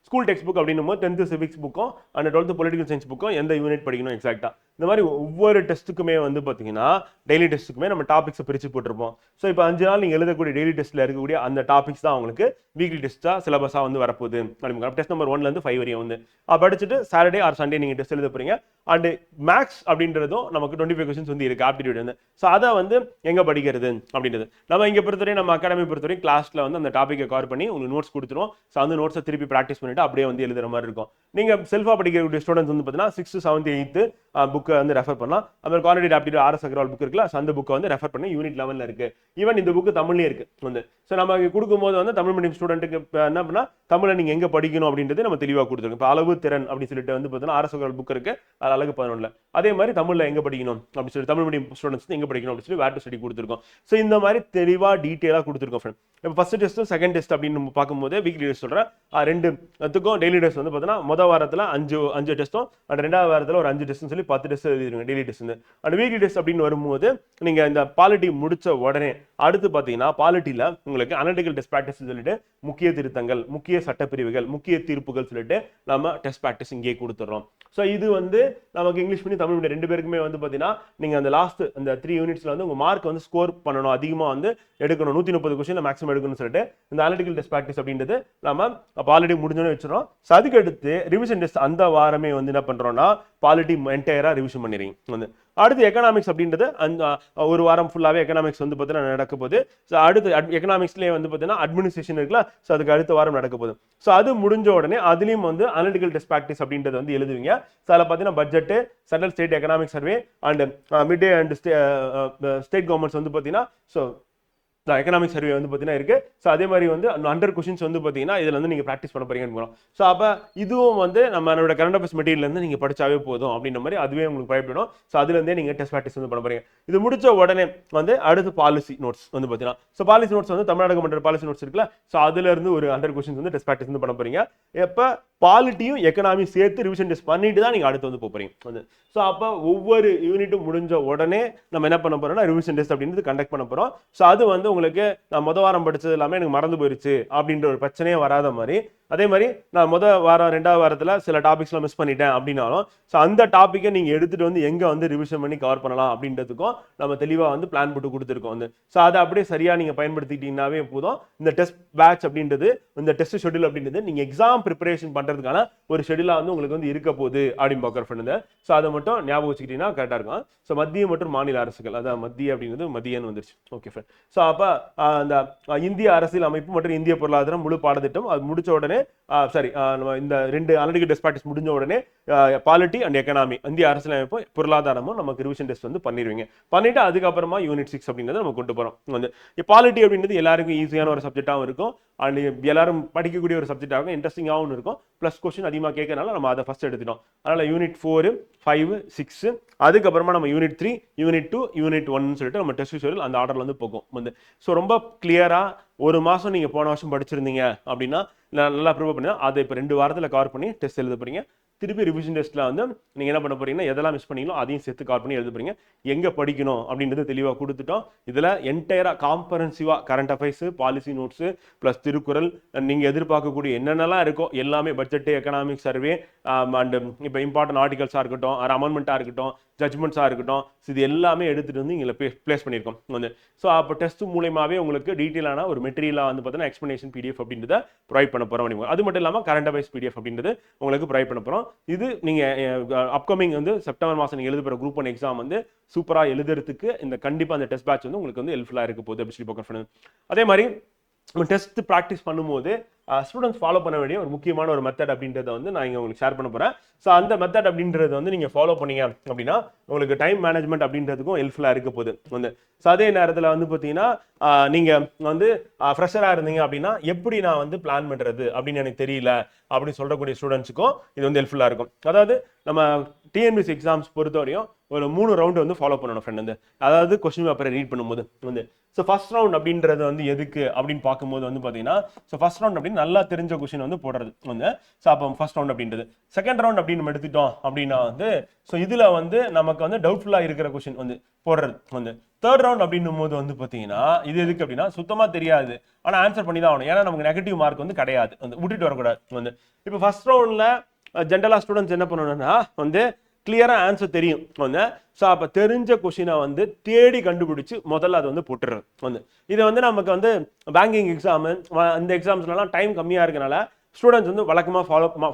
ஸ்கூல் டெக்ஸ்ட் புக் அப்படின்னும் போது 10th சிவிக்ஸ் புக்கும் அண்ட் 12th பொலிட்டிக்கல் சயின்ஸ் புக்கும் எந்த யூனிட் படிக்கணும் எக்ஸாக்டாக இந்த மாதிரி ஒவ்வொரு டெஸ்ட்டுக்குமே வந்து பார்த்தீங்கன்னா டெய்லி டெஸ்ட்டுக்குமே நம்ம டாபிக்ஸை பிரித்து போட்டிருப்போம். ஸோ இப்போ 5 நாள் நீங்கள் எழுதக்கூடிய டெய்லி டெஸ்ட்டில் இருக்கக்கூடிய அந்த டாபிக்ஸ் தான் உங்களுக்கு வீக்லி டெஸ்ட்டாக சிலபஸாக வந்து வரப்போகுது அப்படிங்க. டெஸ்ட் நம்பர் 1 to 5 வரையும் வந்து படிச்சுட்டு சாட்டர்டே ஆர் சண்டே நீங்கள் டெஸ்ட் எழுத போறீங்க. அண்ட் மேக்ஸ் அப்படின்றதும் நமக்கு 25 கொஸ்டின்ஸ் வந்து இருக்கு ஆப்டிடியூட் வந்து. ஸோ அதை வந்து எங்கே படிக்கிறது அப்படின்றது நம்ம இங்கே பொறுத்தவரை நம்ம அகாடமி பொறுத்தவரை கிளாஸில் வந்து அந்த டாப்பிக்கை கவர் பண்ணி உங்களுக்கு நோட்ஸ் கொடுத்துருவோம். ஸோ அந்த நோட்ஸை திருப்பி ப்ராக்டிஸ் பண்ணிட்டு அப்படியே வந்து எழுதுற மாதிரி இருக்கும். நீங்கள் செல்ஃபாக படிக்கக்கூடிய ஸ்டூடெண்ட்ஸ் வந்து பார்த்தீங்கன்னா 6th 7th 8th புக்கை வந்து ரெஃபர் பண்ணலாம். அப்புறம் quality aptitude RS Agarwal book இருக்குல்ல, அந்த புக்கை வந்து ரெஃபர் பண்ணி யூனிட் 11ல் இருக்கு. ஈவன் இந்த புக்கு தமிழ்லேயே இருக்கு வந்து. ஸோ நம்ம கொடுக்கும்போது வந்து தமிழ் மீடியம் ஸ்டூடெண்ட்டுக்கு என்ன பண்ணா தமிழை நீங்கள் எங்கே படிக்கணும் அப்படின்றது நம்ம தெளிவாக கொடுத்துருக்கோம். இப்போ அளவு திறன் அப்படின்னு சொல்லிட்டு வந்து பார்த்தீங்கன்னா RS அகர்வால் புக் இருக்கு, அது அழகு 11ல். அதே மாதிரி தமிழில் எங்கே படிக்கணும் அப்படின்னு சொல்லி தமிழ் மீடியம் ஸ்டூடெண்ட்ஸ் எங்கே படிக்கணும் அப்படின்னு சொல்லி வேர் டு ஸ்டடி கொடுத்துருக்கோம். ஸோ இந்த மாதிரி தெளிவாக டீட்டெயிலாக கொடுத்துருக்கோம் ஃப்ரெண்ட். இப்போ ஃபர்ஸ்ட் டெஸ்ட்டும் செகண்ட் டெஸ்ட் அப்படின்னு நம்ம பார்க்கும்போது வீக்லி டெஸ்ட் சொல்கிறேன். ரெண்டுத்துக்கும் டெய்லி டெஸ்ட் வந்து பார்த்தீங்கன்னா மொதல் வாரத்தில் 5 டெஸ்ட்டும் அண்ட் 2வது வாரத்தில் ஒரு 5 டெஸ்ட்னு சொல்லி 10 டெஸ்ட் எழுதிருங்க daily test. And weekly test அப்படின்னு வரும்போது நீங்கள் இந்த பாலிட்டி முடிச்ச உடனே அடுத்து பார்த்தீங்கன்னா பாலிட்டியில் உங்களுக்கு அனலிட்டிக்கல் டெஸ்ட் ப்ராக்டிஸ் சொல்லிட்டு முக்கிய திருத்தங்கள், முக்கிய சட்டப்பிரிவுகள், முக்கிய தீர்ப்புகள் சொல்லிட்டு நம்ம டெஸ்ட் ப்ராக்டிஸ் இங்கே கொடுத்துட்றோம். ஸோ இது வந்து நமக்கு இங்கிலீஷ் மீடியம் தமிழ் மீடியம் 2 பேருக்குமே வந்து பார்த்தீங்கன்னா நீங்கள் அந்த லாஸ்ட் அந்த 3 யூனிட்ஸில் வந்து உங்கள் மார்க் வந்து ஸ்கோர் பண்ணணும், அதிகமாக வந்து எடுக்கணும், 130 கொஸ்டின் மேக்ஸிமம் எடுக்கணும்னு சொல்லிட்டு இந்த அனலிட்டிக்கல் டெஸ்ட் ப்ராக்டிஸ் அப்படின்றது நம்ம பாலிட்டி முடிஞ்சோன்னு வச்சிடறோம். ஸோ அதுக்கு அடுத்து ரிவிஷன் டெஸ்ட் அந்த வாரமே வந்து என்ன பண்ணுறோம்னா பாலிட்டி என்டையராக ரிவிஷன் பண்ணிடுறீங்க வந்து. அடுத்து எக்கனாமிக்ஸ் அப்படின்றது அந்த ஒரு வாரம் ஃபுல்லாகவே எக்கனாமிக்ஸ் வந்து பார்த்தீங்கன்னா நடக்க போகுது. ஸோ அடுத்து எக்கனாமிக்ஸ்லேயே வந்து பார்த்தீங்கன்னா அட்மினிஸ்ட்ரேஷன் இருக்குல்ல, ஸோ அதுக்கு அடுத்த வாரம் நடக்க போகுது. ஸோ அது முடிஞ்ச உடனே அதுலேயும் வந்து அனலிட்டிக்கல் டெஸ்ட் ப்ராக்டிஸ் அப்படின்றது வந்து எழுதுவீங்க. ஸோ அதில் பார்த்தீங்கன்னா budget, central state economic survey and mid day and state governments வந்து பார்த்தீங்கன்னா ஸோ எக்கனாமிக் சர்வே வந்து பார்த்தீங்கன்னா இருக்கு. ஸோ அதே மாதிரி வந்து 100 கொஸ்டின்ஸ் வந்து பார்த்தீங்கன்னா இதில் வந்து நீங்கள் ப்ராக்டிஸ் பண்ண போறீங்கன்னு போகிறோம். ஸோ அப்போ இதுவும் வந்து நம்மளோட கரண்ட் அஃபேர்ஸ் மெட்டீரியல்லேருந்து நீங்கள் படிச்சாவே போதும் அப்படின்ற மாதிரி அதுவே உங்களுக்கு பயப்படும். ஸோ அதுலேருந்தே நீங்கள் டெஸ்ட் ப்ராக்டிஸ் வந்து பண்ண போறீங்க. இது முடிச்ச உடனே வந்து அடுத்து பாலிசி நோட்ஸ் வந்து பார்த்தீங்கன்னா ஸோ பாலிசி நோட்ஸ் வந்து தமிழ்நாடு கவர்மெண்ட் பாலிசி நோட்ஸ் இருக்குல்ல, ஸோ அதுலேருந்து ஒரு 100 கொஸ்டின்ஸ் வந்து டெஸ்ட் ப்ராக்டிஸ் வந்து பண்ண போறீங்க. எப்போ பாலிட்டியும் எக்கனாமியும் சேர்த்து ரிவிஷன் டெஸ்ட் பண்ணிட்டு தான் நீங்கள் அடுத்து வந்து போறீங்க வந்து. ஸோ அப்போ ஒவ்வொரு யூனிட்டும் முடிஞ்ச உடனே நம்ம என்ன பண்ண போறோம்னா ரிவிஷன் டெஸ்ட் அப்படின்றது கண்டக்ட் பண்ண போறோம். ஸோ அது வந்து உங்களுக்கு நான் முதல் வாரம் படிச்சது எல்லாமே எனக்கு மறந்து போயிருச்சு அப்படின்ற ஒரு பிரச்சனையே வராத மாதிரி, அதே மாதிரி நான் முதல் வாரம் 2வது வாரத்தில் சில டாபிக்ஸ்லாம் மிஸ் பண்ணிட்டேன் அப்படின்னாலும் ஸோ அந்த டாப்பிக்கை நீங்கள் எடுத்துகிட்டு வந்து எங்கே வந்து ரிவிஷன் பண்ணி கவர் பண்ணலாம் அப்படின்றதுக்கும் நம்ம தெளிவாக வந்து பிளான் போட்டு கொடுத்துருக்கோம் வந்து. ஸோ அதை அப்படியே சரியாக நீங்கள் பயன்படுத்திட்டீங்கன்னாவே போதும். இந்த டெஸ்ட் பேட்ச் அப்படின்றது, இந்த டெஸ்ட் ஷெட்யூல் அப்படின்றது நீங்கள் எக்ஸாம் ப்ரிப்பரேஷன் பண்ணுறதுக்கான ஒரு ஷெட்யூலாக வந்து உங்களுக்கு வந்து இருக்க போகுது அப்படின்னு பார்க்குற ஃப்ரெண்டு. ஸோ அதை மட்டும் ஞாபகம் வச்சுக்கிட்டீங்கன்னா கரெக்டாக இருக்கும். ஸோ மத்திய மற்றும் மாநில அரசுகள், அதான் மத்திய அப்படிங்கிறது மத்தியன்னு வந்துருச்சு. Okay friend. ஸோ அப்போ அந்த இந்திய அரசியல் அமைப்பு மற்றும் இந்திய பொருளாதாரம் முழு பாடத்திட்டம் அது முடிச்ச உடனே நம்ம இந்த 2 அனலிட்டிக்கல் டெஸ்ட் ப்ராக்டிஸ் முடிஞ்ச உடனே பாலிட்டி அண்ட் எக்கனாமி, இந்திய அரசியலமைப்பு பொருளாதாரமும் நமக்கு ரிவிஷன் டெஸ்ட் வந்து பண்ணிடுவீங்க. பண்ணிட்டு அதுக்கப்புறமா யூனிட் 6 அப்படின்றத நம்ம கொண்டு போறோம் வந்து. பாலிட்டி அப்படின்றது எல்லாருக்கும் ஈஸியான ஒரு சப்ஜெக்டாகவும் இருக்கும் அண்ட் எல்லாரும் படிக்கக்கூடிய ஒரு சப்ஜெக்டாகவும் இன்ட்ரெஸ்டிங்காகவும் இருக்கும். ப்ளஸ் கொஸ்டின் அதிகமாக கேட்கறதுனால நம்ம அதை ஃபர்ஸ்ட் எடுத்துட்டோம். அதனால யூனிட் 4, 5, 6 அதுக்கப்புறமா நம்ம யூனிட் 3, யூனிட் 2, யூனிட் 1 சொல்லிட்டு நம்ம டெஸ்ட் ஷெட்யூல் அந்த ஆர்டர்ல வந்து போகும் வந்து. ஸோ ரொம்ப கிளியரா ஒரு மாசம் நீங்க போன வருஷம் படிச்சிருந்தீங்க அப்படின்னா நல்லா ப்ரிப்பேர் பண்ணி அதை இப்போ 2 வாரத்தில் கவர் பண்ணி டெஸ்ட் எழுத போறீங்க. திருப்பி ரிவிஷன் டெஸ்ட்ல வந்து நீங்க என்ன பண்ண போறீங்கன்னா எதெல்லாம் மிஸ் பண்ணீங்களோ அதையும் சேர்த்து கவர் பண்ணி எழுத போறீங்க. எங்க படிக்கணும் அப்படின்றது தெளிவாக கொடுத்துட்டோம். இதுல என்டையரா காம்பரன்சிவா current affairs, policy notes plus Thirukkural, நீங்க எதிர்பார்க்கக்கூடிய என்னென்னலாம் இருக்கோ எல்லாமே, பட்ஜெட், எக்கனாமிக் சர்வே அண்ட் இப்போ இம்பார்ட்டன்ட் ஆர்டிகல்ஸா இருக்கட்டும், அமெண்ட்மெண்ட்டாக இருக்கட்டும், ஜட்மெண்ட்ஸாக இருக்கட்டும், இது எல்லாமே எடுத்துட்டு வந்து இங்கே பிளேஸ் பண்ணியிருக்கோம் வந்து. ஸோ அப்போ டெஸ்ட் மூலமாவே உங்களுக்கு டீட்டெயிலான ஒரு மெட்டீரியலாக வந்து பார்த்தீங்கன்னா எக்ஸ்பிளனேஷன் PDF அப்படின்றத ப்ரொவைட் பண்ண போகிறோம். அது மட்டும் இல்லாமல் கரண்ட் அஃபேர்ஸ் PDF அப்படின்றது உங்களுக்கு ப்ரொவைட் பண்ண போகிறோம். இது நீங்கள் அப்கமிங் வந்து செப்டம்பர் மாதம் நீங்கள் எழுத போகிற குரூப் 1 எக்ஸாம் வந்து சூப்பராக எழுதுறதுக்கு இந்த கண்டிப்பாக அந்த டெஸ்ட் பேட்ச் வந்து உங்களுக்கு வந்து ஹெல்ப்ஃபுல்லாக இருக்க போகுது அப்படின்னு சொல்லி பார்க்குறேன். அதே மாதிரி நம்ம டெஸ்ட் ப்ராக்டிஸ் பண்ணும்போது ஸ்டூடெண்ட்ஸ் ஃபாலோ பண்ண வேண்டிய ஒரு முக்கியமான ஒரு மெத்தட் அப்படின்றத வந்து நான் இங்கே உங்களுக்கு ஷேர் பண்ண போகிறேன். ஸோ அந்த மெத்தட் அப்படின்றது வந்து நீங்கள் ஃபாலோ பண்ணீங்க அப்படின்னா உங்களுக்கு டைம் மேனேஜ்மெண்ட் அப்படின்றதுக்கும் ஹெல்ப்ஃபுல்லாக இருக்க போகுது வந்து. ஸோ அதே நேரத்தில் வந்து பார்த்தீங்கன்னா நீங்கள் வந்து ஃப்ரெஷராக இருந்தீங்க அப்படின்னா எப்படி நான் வந்து பிளான் பண்ணுறது அப்படின்னு எனக்கு தெரியல அப்படின்னு சொல்லக்கூடிய ஸ்டூடெண்ட்ஸுக்கும் இது வந்து ஹெல்ப்ஃபுல்லாக இருக்கும். அதாவது நம்ம டிஎன்பிஎஸ்சி எக்ஸாம்ஸ் பொறுத்தவரையும் ஒரு 3 ரவுண்டு வந்து ஃபாலோ பண்ணணும் ஃப்ரெண்ட் வந்து. அதாவது கொஸ்டின் பேப்பரை ரீட் பண்ணும்போது வந்து ஸோ ஃபர்ஸ்ட் ரவுண்ட் அப்படின்றது வந்து எதுக்கு அப்படின்னு பார்க்கும்போது வந்து பார்த்தீங்கன்னா ஸோ ஃபர்ஸ்ட் ரவுண்ட் அப்படின்னு நல்லா தெரிஞ்ச கொஸ்டின் வந்து போடுறது வந்து. ஸோ அப்போ ஃபர்ஸ்ட் ரவுண்ட் அப்படின்றது. செகண்ட் ரவுண்ட் அப்படின்னு நம்ம எடுத்துட்டோம் அப்படின்னா வந்து ஸோ இதில் வந்து நமக்கு வந்து டவுட்ஃபுல்லாக இருக்கிற கொஸ்டின் வந்து போடுறது வந்து. தேர்ட் ரவுண்ட் அப்படின்னும் போது வந்து பார்த்தீங்கன்னா இது எதுக்கு அப்படின்னா சுத்தமாக தெரியாது ஆனால் ஆன்சர் பண்ணி தான் ஆகணும். ஏன்னா நமக்கு நெகட்டிவ் மார்க் வந்து கிடையாது வந்து, விட்டுட்டு வரக்கூடாது வந்து. இப்போ ஃபர்ஸ்ட் ரவுண்டில் ஜென்ரலாக ஸ்டூடெண்ட்ஸ் என்ன பண்ணணும்னா வந்து கிளியராக ஆன்சர் தெரியும் வந்து. ஸோ அப்போ தெரிஞ்ச கொஷினை வந்து தேடி கண்டுபிடிச்சு முதல்ல அதை வந்து போட்டுடுறது வந்து. இதை வந்து நமக்கு வந்து பேங்கிங் எக்ஸாமு இந்த எக்ஸாம்ஸ்லாம் டைம் கம்மியாக இருக்கனால ஸ்டூடெண்ட்ஸ் வந்து வழக்கமாக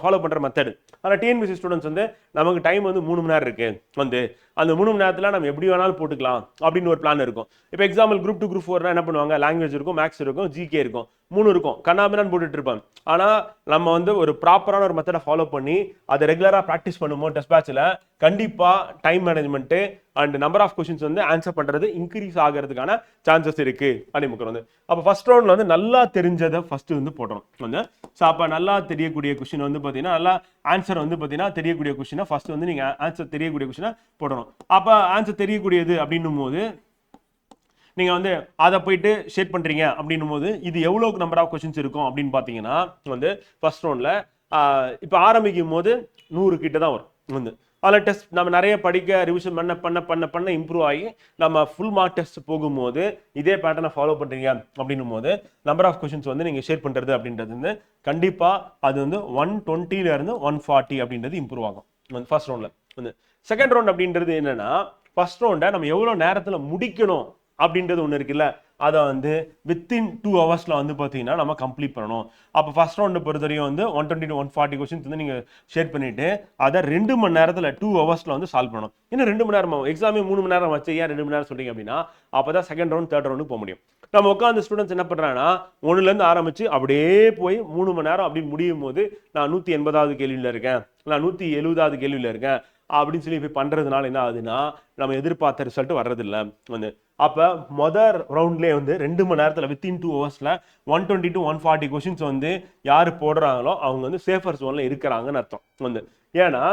ஃபாலோ பண்ணுற மெத்தடு. ஆனால் டிஎன்பிஎஸ்சி ஸ்டூடெண்ட்ஸ் வந்து நமக்கு டைம் வந்து 3 மணி நேரம் இருக்கு வந்து. அந்த 3 மணி நேரத்தில் நம்ம எப்படி வேணாலும் போட்டுக்கலாம் அப்படின்னு ஒரு பிளான் இருக்கும். இப்போ எக்ஸாம்பிள் குரூப் 2 குரூப் 4 என்ன பண்ணுவாங்க, லாங்குவேஜ் இருக்கும், மேக்ஸ் இருக்கும், ஜிகே இருக்கும், 3 இருக்கும், கண்ணாபின்னான்னு போட்டுட்டு இருப்பாங்க. ஆனால் நம்ம வந்து ஒரு ப்ராப்பரான ஒரு மெத்தடை ஃபாலோ பண்ணி அதை ரெகுலராக ப்ராக்டிஸ் பண்ணும்போது டெஸ்ட் பேட்சில் கண்டிப்பாக time management and number of questions வந்து ஆன்சர் பண்ணுறது இன்க்ரீஸ் ஆகிறதுக்கான சான்சஸ் இருக்கு அப்படின்னு வந்து. அப்போ ஃபர்ஸ்ட் ரவுண்டில் வந்து நல்லா தெரிஞ்சதை ஃபர்ஸ்ட் வந்து போடணும் வந்து. ஸோ அப்போ நல்லா தெரியக்கூடிய கொஸ்டின் வந்து பார்த்தீங்கன்னா நல்லா ஆன்சர் வந்து பார்த்தீங்கன்னா தெரியக்கூடிய கொஸ்டினை ஃபர்ஸ்ட் வந்து நீங்கள் ஆன்சர் தெரியக்கூடிய கொஸ்டினை போடணும். அப்போ ஆன்சர் தெரியக்கூடியது அப்படின்னும் போது நீங்கள் வந்து அதை போயிட்டு ஷேட் பண்ணுறீங்க அப்படின்னும் போது இது எவ்வளோக்கு நம்பர் ஆஃப் கொஸ்டின்ஸ் இருக்கும் அப்படின்னு பார்த்தீங்கன்னா வந்து ஃபர்ஸ்ட் ரவுண்டில் இப்போ ஆரம்பிக்கும் போது 100 கிட்ட தான் வரும் வந்து. அதில் டெஸ்ட் நம்ம நிறைய படிக்க ரிவிஷன் பண்ண இம்ப்ரூவ் ஆகி நம்ம ஃபுல் மார்க் டெஸ்ட் போகும்போது இதே பேட்டர்னை ஃபாலோ பண்ணுறீங்க அப்படின்னும் போது நம்பர் ஆஃப் கொஸ்டின்ஸ் வந்து நீங்கள் ஷேர் பண்ணுறது அப்படின்றது வந்து கண்டிப்பாக அது வந்து 120 140 அப்படின்றது இம்ப்ரூவ் ஆகும் ஃபர்ஸ்ட் ரவுண்டில் வந்து. செகண்ட் ரவுண்ட் அப்படின்றது என்னன்னா ஃபர்ஸ்ட் ரவுண்டை நம்ம எவ்வளோ நேரத்தில் முடிக்கணும் அப்படின்றது ஒன்று இருக்குல்ல, அதை வந்து வித்தின் 2 ஹவர்ஸில் வந்து பார்த்தீங்கன்னா நம்ம கம்ப்ளீட் பண்ணணும். அப்போ ஃபர்ஸ்ட் ரவுண்டு பொறுத்தவரையும் வந்து 120 to 140 கொஸ்டின்ஸ் வந்து நீங்கள் ஷேர் பண்ணிட்டு அதை 2 மணி நேரத்தில் 2 ஹவர்ஸில் வந்து சால்வ் பண்ணணும். இன்னும் 2 மணி நேரம் எக்ஸாமே 3 மணி நேரம் வச்சு ஏன் 2 மணி நேரம் சொல்றீங்க அப்படின்னா அப்போ தான் செகண்ட் ரவுண்ட் தேர்ட் ரவுண்டு போக முடியும். நம்ம உட்காந்து ஸ்டூடெண்ட்ஸ் என்ன பண்ணுறாங்கன்னா 1லேருந்து ஆரம்பிச்சு அப்படியே போய் 3 மணி நேரம் அப்படி முடியும் போது நான் 180வது கேள்வியில் இருக்கேன், நான் 170வது கேள்வியில் இருக்கேன் அப்படின்னு சொல்லி போய் பண்ணுறதுனால என்ன ஆகுதுன்னா நம்ம எதிர்பார்த்த ரிசல்ட் வர்றதில்லை வந்து. அப்போ மொதல் ரவுண்ட்லேயே வந்து 2 மணி நேரத்தில் வித்தின் 2 ஹவர்ஸில் 120 to 140 கொஸ்டின்ஸ் வந்து யார் போடுறாங்களோ அவங்க வந்து சேஃபர் ஜோனில் இருக்கிறாங்கன்னு அர்த்தம் வந்து. ஏன்னா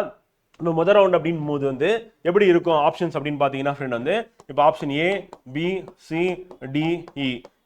இப்போ முதல் ரவுண்ட் அப்படின் போது வந்து எப்படி இருக்கும் ஆப்ஷன்ஸ் அப்படின்னு பார்த்தீங்கன்னா ஃப்ரெண்ட் வந்து இப்போ option A, B, C, D,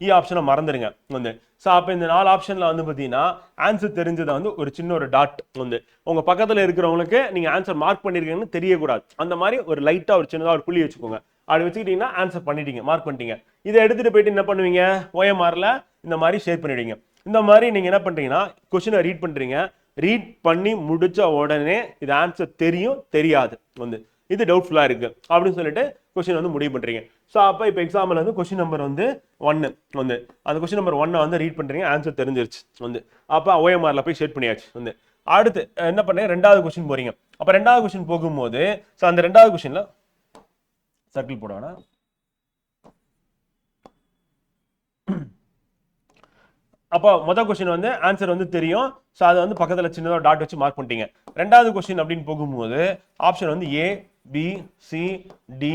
E ஆப்ஷனை மறந்துடுங்க வந்து. ஸோ அப்போ இந்த 4 ஆப்ஷனில் வந்து பார்த்தீங்கன்னா ஆன்சர் தெரிஞ்சதை வந்து ஒரு சின்ன ஒரு டாட் வந்து உங்கள் பக்கத்தில் இருக்கிறவங்களுக்கு நீங்கள் ஆன்சர் மார்க் பண்ணியிருக்கீங்கன்னு தெரியக்கூடாது. அந்த மாதிரி ஒரு லைட்டாக ஒரு சின்னதாக ஒரு புள்ளி வச்சுக்கோங்க. அப்படி வச்சுக்கிட்டீங்கன்னா ஆன்சர் பண்ணிட்டீங்க, மார்க் பண்ணிட்டீங்க. இதை எடுத்துகிட்டு போயிட்டு என்ன பண்ணுவீங்க, OMRல இந்த மாதிரி ஷேர் பண்ணிடுவீங்க. இந்த மாதிரி நீங்கள் என்ன பண்ணுறீங்கன்னா கொஸ்டினை ரீட் பண்ணுறீங்க, ரீட் பண்ணி முடிச்ச உடனே இது ஆன்சர் தெரியும் தெரியாது வந்து இது டவுட்ஃபுல்லாக இருக்கு அப்படின்னு சொல்லிட்டு கொஸ்டின் வந்து முடிவு பண்ணுறீங்க. ஸோ அப்போ இப்போ எக்ஸாம்பிள் வந்து கொஸ்டின் நம்பர் வந்து 1 வந்து அந்த கொஸ்டின் நம்பர் 1 வந்து ரீட் பண்ணுறீங்க, ஆன்சர் தெரிஞ்சிருச்சு வந்து. அப்போ OMRல போய் ஷேர் பண்ணியாச்சு வந்து. அடுத்து என்ன பண்ணுறீங்க, 2வது கொஸ்டின் போறீங்க. அப்போ 2வது கொஸ்டின் போகும்போது ஸோ அந்த 2வது கொஸ்டினில் சர்க்கிள் போடுவானா அப்போ மொதல் கொஸ்டின் வந்து ஆன்சர் வந்து தெரியும். ஸோ அதை வந்து பக்கத்தில் சின்னதாக டாட் வச்சு மார்க் பண்ணிட்டீங்க. 2வது கொஸ்டின் அப்படின்னு போகும்போது ஆப்ஷன் வந்து ஏ, பி, சி, டி,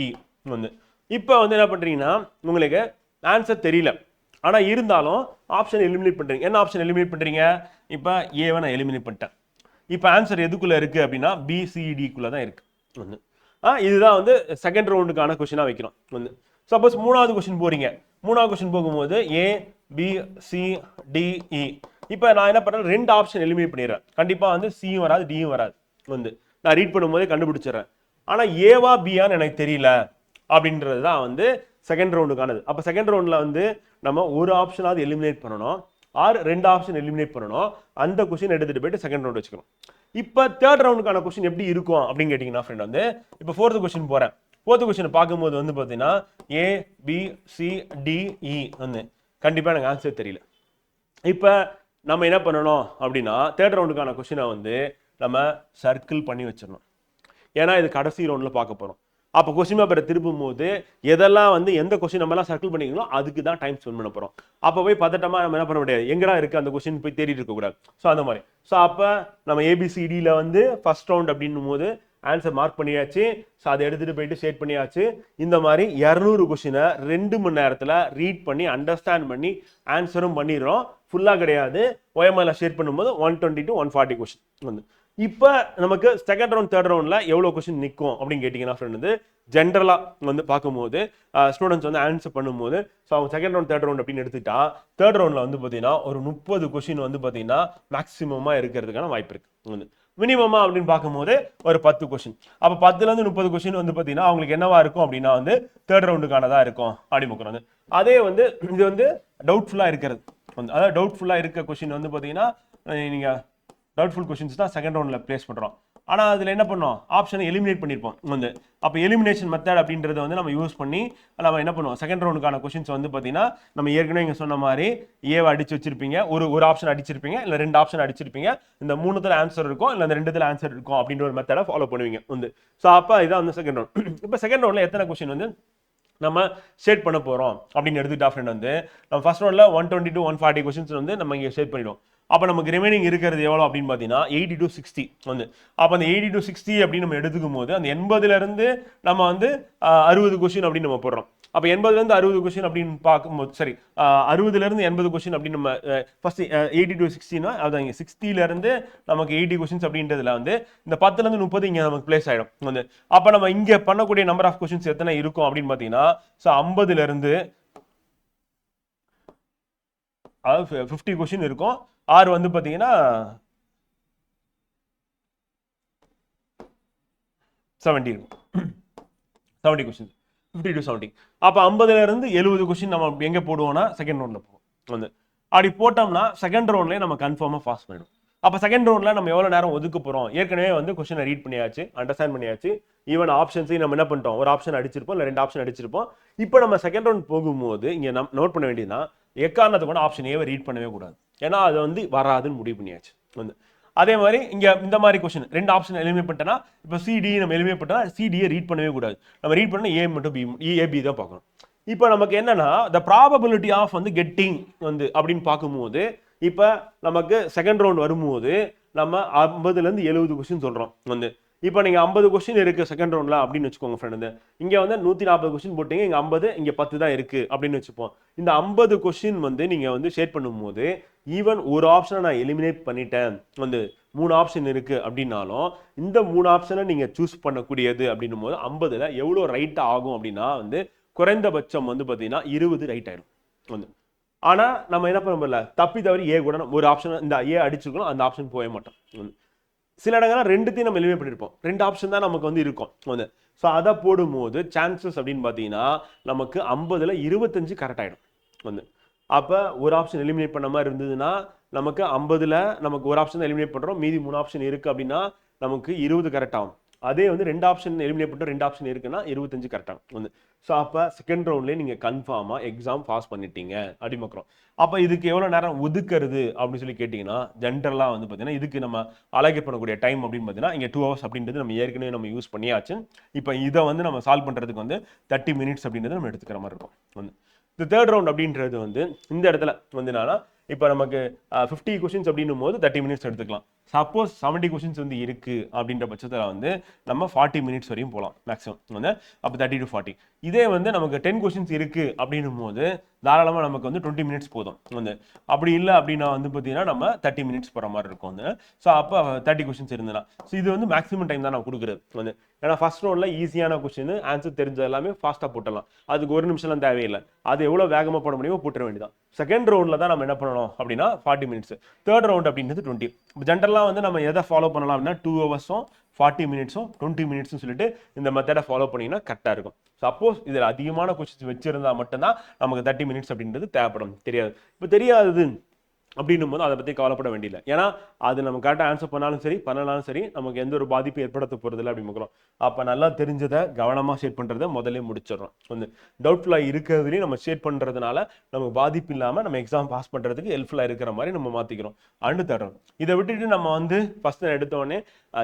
இ வந்து. இப்போ வந்து என்ன பண்ணுறீங்கன்னா உங்களுக்கு ஆன்சர் தெரியல ஆனால் இருந்தாலும் ஆப்ஷன் எலிமினேட் பண்ணுறீங்க. என்ன ஆப்ஷன் எலிமினேட் பண்ணுறீங்க, இப்போ ஏவை நான் எலிமினேட் பண்ணிட்டேன். இப்போ ஆன்சர் எதுக்குள்ளே இருக்குது அப்படின்னா பிசிடிக்குள்ளே தான் இருக்குது வந்து. இதுதான் வந்து செகண்ட் ரவுண்டுக்கான கொஸ்டினாக வைக்கிறோம் வந்து. சப்போஸ் 3வது கொஸ்டின் போறீங்க, 3வது கொஸ்டின் போகும்போது ஏ, பி, சி, டி, இ. இப்போ நான் என்ன பண்ணுறேன், 2 ஆப்ஷன் எலிமினேட் பண்ணிடுறேன். கண்டிப்பாக வந்து சியும் வராது டியும் வராது வந்து நான் ரீட் பண்ணும்போதே கண்டுபிடிச்சிடுறேன். ஆனால் ஏவா பியான்னு எனக்கு தெரியல அப்படின்றது தான் வந்து செகண்ட் ரவுண்டுக்கானது. அப்போ செகண்ட் ரவுண்டில் வந்து நம்ம ஒரு ஆப்ஷனாவது எலிமினேட் பண்ணணும், ஆர் 2 ஆப்ஷன் எலிமினேட் பண்ணணும். அந்த கொஸ்டின் எடுத்துகிட்டு போயிட்டு செகண்ட் ரவுண்ட் வச்சுக்கணும். இப்போ தேர்ட் ரவுண்டுக்கான கொஸ்டின் எப்படி இருக்கும் அப்படின்னு கேட்டிங்கன்னா ஃப்ரெண்ட் வந்து இப்போ 4th கொஸ்டின் போகிறேன். 4th கொஸ்டின் பார்க்கும்போது வந்து பார்த்தீங்கன்னா ஏ, பி, சி, டி, இ வந்து கண்டிப்பாக எனக்கு ஆன்சர் தெரியல. இப்போ நம்ம என்ன பண்ணணும் அப்படின்னா தேர்ட் ரவுண்டுக்கான கொஸ்டினை வந்து நம்ம சர்க்கிள் பண்ணி வச்சிடணும். ஏன்னா இது கடைசி ரவுண்டில் பார்க்க போகிறோம். அப்போ கொஸ்டின் பேப்பரை திருப்பும் போது எதெல்லாம் வந்து எந்த கொஸ்டின் நம்ம எல்லாம் சர்க்கிள் பண்ணிங்களோ அதுக்கு தான் டைம் ஸ்பெண்ட் பண்ண போறோம். அப்போ போய் பதட்டமா நம்ம என்ன பண்ண முடியாது, எங்கடா இருக்கு அந்த கொஸ்டின் போய் தேடிட்டு இருக்க கூடாது. ஸோ அந்த மாதிரி. ஸோ அப்போ நம்ம ஏபிசிடியில் வந்து ஃபர்ஸ்ட் ரவுண்ட் அப்படின்னும் போது ஆன்சர் மார்க் பண்ணியாச்சு. ஸோ அதை எடுத்துட்டு போயிட்டு ஷேட் பண்ணியாச்சு. இந்த மாதிரி 200 கொஸ்டினை 2 மணி நேரத்தில் ரீட் பண்ணி அண்டர்ஸ்டாண்ட் பண்ணி ஆன்சரும் பண்ணிடுறோம். ஃபுல்லாக கிடையாது, OMR ஷேர் பண்ணும்போது 120 to 140 கொஸ்டின் வந்து. இப்போ நமக்கு செகண்ட் ரவுண்ட் தேர்ட் ரவுண்டில் எவ்வளோ கொஸ்டின் நிற்கும் அப்படின்னு கேட்டிங்கன்னா ஃப்ரெண்ட் வந்து ஜென்ரலாக வந்து பார்க்கும்போது ஸ்டூடெண்ட்ஸ் வந்து ஆன்சர் பண்ணும்போது ஸோ அவங்க செகண்ட் ரவுண்ட் தேர்ட் ரவுண்ட் அப்படின்னு எடுத்துக்கிட்டா தேர்ட் ரவுண்டில் வந்து பார்த்தீங்கன்னா ஒரு 30 கொஸ்டின் வந்து பார்த்தீங்கன்னா மேக்ஸிமமாக இருக்கிறதுக்கான வாய்ப்பு இருக்குது வந்து. மினிமமா அப்படின்னு பார்க்கும்போது ஒரு 10 கொஸ்டின். அப்போ 10லேருந்து 30 கொஸ்டின் வந்து பார்த்தீங்கன்னா அவங்களுக்கு என்னவா இருக்கும் அப்படின்னா வந்து தேர்ட் ரவுண்டுக்கானதாக இருக்கும் அப்படி பார்க்குறாங்க. அதே வந்து இது வந்து டவுட்ஃபுல்லாக இருக்கிறது வந்து, அதாவது டவுட்ஃபுல்லாக இருக்க கொஸ்டின் வந்து பார்த்தீங்கன்னா நீங்கள் டவுட்ஃபுல் கொஸ்டின்ஸ் தான் செகண்ட் ரவுண்டில் பிளேஸ் பண்ணுறோம். ஆனால் அதில் என்ன பண்ணோம், ஆப்ஷனை எலிமினேட் பண்ணியிருப்போம் வந்து. அப்போ எலிமினேஷன் மெத்தட் அப்படின்றத வந்து நம்ம யூஸ் பண்ணி நம்ம என்ன பண்ணுவோம், செகண்ட் ரவுண்டுக்கான கொஸ்டின்ஸ் வந்து பார்த்தீங்கன்னா நம்ம ஏற்கனவே இங்கே சொன்ன மாதிரி ஏவை அடிச்சு வச்சிருப்பீங்க, ஒரு ஆப்ஷன் அடிச்சிருப்பீங்க, இல்லை 2 ஆப்ஷன் அடிச்சிருப்பீங்க, இந்த 3த்துல ஆன்சர் இருக்கும், இல்லை இந்த 2த்துல ஆன்சர் இருக்கும் அப்படின்ற ஒரு மெத்தடை ஃபாலோ பண்ணுவீங்க வந்து. ஸோ அப்போ இதான் வந்து செகண்ட் ரவுண்ட். இப்போ செகண்ட் ரவுண்டில் எத்தனை கொஸ்டின் வந்து நம்ம ஷேட் பண்ண போகிறோம் அப்படின்னு எடுத்துக்கிட்டா ஃப்ரெண்ட் வந்து நம்ம ஃபர்ஸ்ட் ரவுண்டில் 120 to 140 கொஸ்டின்ஸ் வந்து நம்ம இங்கே ஷேட் பண்ணிடுவோம். அப்போ நமக்கு ரிமைனிங் இருக்கிறது எவ்வளோ அப்படின்னு பார்த்தீங்கன்னா 80 to 60 வந்து. அப்போ அந்த 80 to 60 அப்படின்னு நம்ம எடுத்துக்கும் போது அந்த 80லேருந்து நம்ம வந்து 60 கொஸ்டின் அப்படின்னு நம்ம போடுறோம். அப்போ 80லேருந்து 60 கொஸ்டின் அப்படின்னு பார்க்கும்போது சரி 60லேருந்து 80 கொஸ்டின் அப்படின்னு நம்ம ஃபர்ஸ்ட் 80 to 60னா அது இங்கே 60லேருந்து நமக்கு 80 கொஸ்டின்ஸ் அப்படின்றதுல வந்து இந்த 10லேருந்து 30 இங்கே நமக்கு பிளேஸ் ஆகிடும் வந்து. அப்போ நம்ம இங்கே பண்ணக்கூடிய நம்பர் ஆஃப் கொஸ்டின்ஸ் எத்தனை இருக்கும் அப்படின்னு பார்த்தீங்கன்னா ஸோ 50லேருந்து அதாவது 50 கொஸ்டின் இருக்கும். ஆறு வந்து பார்த்தீங்கன்னா 70 இருக்கும். 70 கொஸ்டின் 50 to 70. அப்போ 50லேருந்து 70 கொஸ்டின் நம்ம எங்கே போடுவோம்னா செகண்ட் ரவுண்டில் போவோம் வந்து. அப்படி போட்டோம்னா செகண்ட் ரவுண்ட்லேயே நம்ம கன்ஃபார்மாக பாஸ் பண்ணிடும். அப்போ செகண்ட் ரவுண்டில் நம்ம எவ்வளோ நேரம் ஒதுக்க போகிறோம், ஏற்கனவே வந்து கொஸ்டினை ரீட் பண்ணியாச்சு, அண்டர்ஸ்டாண்ட் பண்ணியாச்சு, ஈவன் ஆப்ஷன்ஸையும் நம்ம என்ன பண்ணிட்டோம், ஒரு ஆப்ஷன் அடிச்சிருப்போம், இல்லை 2 ஆப்ஷன் அடிச்சிருப்போம். இப்போ நம்ம செகண்ட் ரவுண்ட் போகும்போது இங்கே நோட் பண்ண வேண்டியதுன்னா எக்காரணத்தை கூட ஆப்ஷன் ஏவை ரீட் பண்ணவே கூடாது, ஏன்னா அது வந்து வராதுன்னு முடிவு பண்ணியாச்சு வந்து. அதே மாதிரி இங்கே இந்த மாதிரி கொஸ்டின் 2 ஆப்ஷன் எலிமினேட் பண்ணிட்டோன்னா இப்போ சிடி நம்ம எலிமினேட் பண்ணா சிடியை ரீட் பண்ணவே கூடாது, நம்ம ரீட் பண்ணால் ஏ மட்டும் ஏபி தான் பார்க்கணும். இப்போ நமக்கு என்னன்னா த ப்ராபபிலிட்டி ஆஃப் வந்து கெட்டிங் வந்து அப்படின்னு பார்க்கும்போது இப்போ நமக்கு செகண்ட் ரவுண்ட் வரும்போது நம்ம 50லேருந்து 70 கொஸ்டின் சொல்கிறோம் வந்து. இப்போ நீங்கள் 50 கொஸ்டின் இருக்குது செகண்ட் ரவுண்டில் அப்படின்னு வச்சுக்கோங்க ஃப்ரெண்டு. இங்கே வந்து 140 கொஸ்டின் போட்டீங்க, இங்கே 50 இங்கே 10 தான் இருக்குது அப்படின்னு வச்சுப்போம். இந்த 50 கொஸ்டின் வந்து நீங்கள் வந்து ஷேர் பண்ணும்போது ஈவன் ஒரு ஆப்ஷனை நான் எலிமினேட் பண்ணிட்டேன் வந்து 3 ஆப்ஷன் இருக்குது அப்படின்னாலும் இந்த 3 ஆப்ஷனை நீங்கள் சூஸ் பண்ணக்கூடியது அப்படின்னும் போது 50ல் எவ்வளோ ரைட் ஆகும் அப்படின்னா வந்து குறைந்தபட்சம் வந்து பார்த்தீங்கன்னா 20 ரைட் ஆகிடும் வந்து. ஆனால் நம்ம என்ன பண்ண முடியல, தப்பி தவறி ஏ கூட ஒரு ஆப்ஷன் இந்த ஏ அடிச்சிருக்கணும், அந்த ஆப்ஷன் போக மாட்டோம். சில இடங்கள்லாம் 2த்தையும் நம்ம எலிமினேட் பண்ணியிருப்போம், 2 ஆப்ஷன் தான் நமக்கு வந்து இருக்கும் வந்து. ஸோ அதை போடும்போது சான்சஸ் அப்படின்னு பார்த்தீங்கன்னா நமக்கு 50ல் 25 கரெக்ட் ஆகிடும் வந்து. அப்போ ஒரு ஆப்ஷன் எலிமினேட் பண்ண மாதிரி இருந்ததுன்னா நமக்கு 50ல் நமக்கு ஒரு ஆப்ஷன் தான் எலிமினேட் பண்ணுறோம், மீதி 3 ஆப்ஷன் இருக்குது அப்படின்னா நமக்கு 20 கரெக்ட் ஆகும். அதே வந்து 2 ஆப்ஷன் எலிமினேட் பண்ணிட்டு 2 ஆப்ஷன் இருக்குன்னா 25 கரெக்ட் ஆகும் வந்து. ஸோ அப்போ செகண்ட் ரவுண்ட்லேயே நீங்கள் கன்ஃபார்மாக எக்ஸாம் பாஸ் பண்ணிட்டீங்க அப்படி பார்க்குறோம். அப்போ இதுக்கு எவ்வளோ நேரம் ஒதுக்கிறது அப்படின்னு சொல்லி கேட்டிங்கன்னா ஜென்ரலாக வந்து பார்த்தீங்கன்னா இதுக்கு நம்ம அலோகேட் பண்ணக்கூடிய டைம் அப்படின்னு பார்த்தீங்கன்னா இங்கே 2 hours அப்படின்றது நம்ம ஏற்கனவே நம்ம யூஸ் பண்ணியாச்சு. இப்போ இதை வந்து நம்ம சால்வ் பண்ணுறதுக்கு வந்து 30 minutes அப்படின்றது நம்ம எடுத்துக்கிற மாதிரி இருக்கும் வந்து. இந்த தேர்ட் ரவுண்ட் அப்படின்றது வந்து இந்த இடத்துல வந்து என்னன்னா இப்போ நமக்கு 50 கொஸ்டின்ஸ் அப்படின்னும் போது 30 minutes எடுத்துக்கலாம். சப்போஸ் 70 கொஸ்டின்ஸ் வந்து இருக்குது அப்படின்ற பட்சத்தில் வந்து நம்ம 40 minutes வரையும் போகலாம் மேக்ஸிமம் வந்து. அப்போ 30 to 40. இதே வந்து நமக்கு 10 கொஸ்டின்ஸ் இருக்குது அப்படின்னும் போது தாராளமாக நமக்கு வந்து 20 minutes போதும் வந்து. அப்படி இல்லை அப்படின்னா வந்து பார்த்தீங்கன்னா நம்ம 30 minutes போகிற மாதிரி இருக்கும் வந்து. ஸோ அப்போ 30 கொஸ்டின்ஸ் இருந்ததுன்னா ஸோ இது வந்து மேக்ஸிமம் டைம் தான் நான் கொடுக்குறது வந்து. ஏன்னா ஃபர்ஸ்ட் ரவுண்டில் ஈஸியான கொஸ்டின் ஆன்சர் தெரிஞ்ச எல்லாமே ஃபாஸ்ட்டாக போட்டலாம், அதுக்கு 1 நிமிஷம்லாம் தேவையில்லை, அது எவ்வளோ வேகமாக போட முடியுமோ போட்டுற வேண்டியதான். செகண்ட் ரவுண்டில் தான் நம்ம என்ன பண்ணணும் அப்படின்னா 40 minutes. தேர்ட் ரவுண்ட் அப்படின்றது 20. ஜென்ரலாக வந்து நம்ம எதை ஃபாலோ பண்ணலாம் அப்படின்னா 2 hours 40 minutes 20 minutes சொல்லிட்டு இந்த மெத்தடை ஃபாலோ பண்ணிங்கன்னா கரெக்டாக இருக்கும். சப்போஸ் இதில் அதிகமான கொஸ்டின்ஸ் வச்சிருந்தா மட்டும்தான் நமக்கு 30 minutes அப்படின்றது தேவைப்படும். தெரியாது இப்போ தெரியாதது அப்படின்னும் போது அதை பற்றி கவலைப்பட வேண்டியதில்லை. ஏன்னா அது நம்ம கரெக்டாக ஆன்சர் பண்ணாலும் சரி பண்ணனாலும் சரி நமக்கு எந்த ஒரு பாதிப்பும் ஏற்படுத்த போகிறதில்ல அப்படின்னு பார்க்குறோம். அப்போ நல்லா தெரிஞ்சதை கவனமாக ஷேட் பண்ணுறதை முதல்ல முடிச்சிடறோம். வந்து டவுட்ஃபுல்லாக இருக்கிறதுலையும் நம்ம ஷேட் பண்ணுறதுனால நமக்கு பாதிப்பு இல்லாமல் நம்ம எக்ஸாம் பாஸ் பண்ணுறதுக்கு ஹெல்ப்ஃபுல்லாக இருக்கிற மாதிரி நம்ம மாற்றிக்கிறோம். அடுத்து இதை விட்டுட்டு நம்ம வந்து ஃபஸ்ட்டு எடுத்தோடனே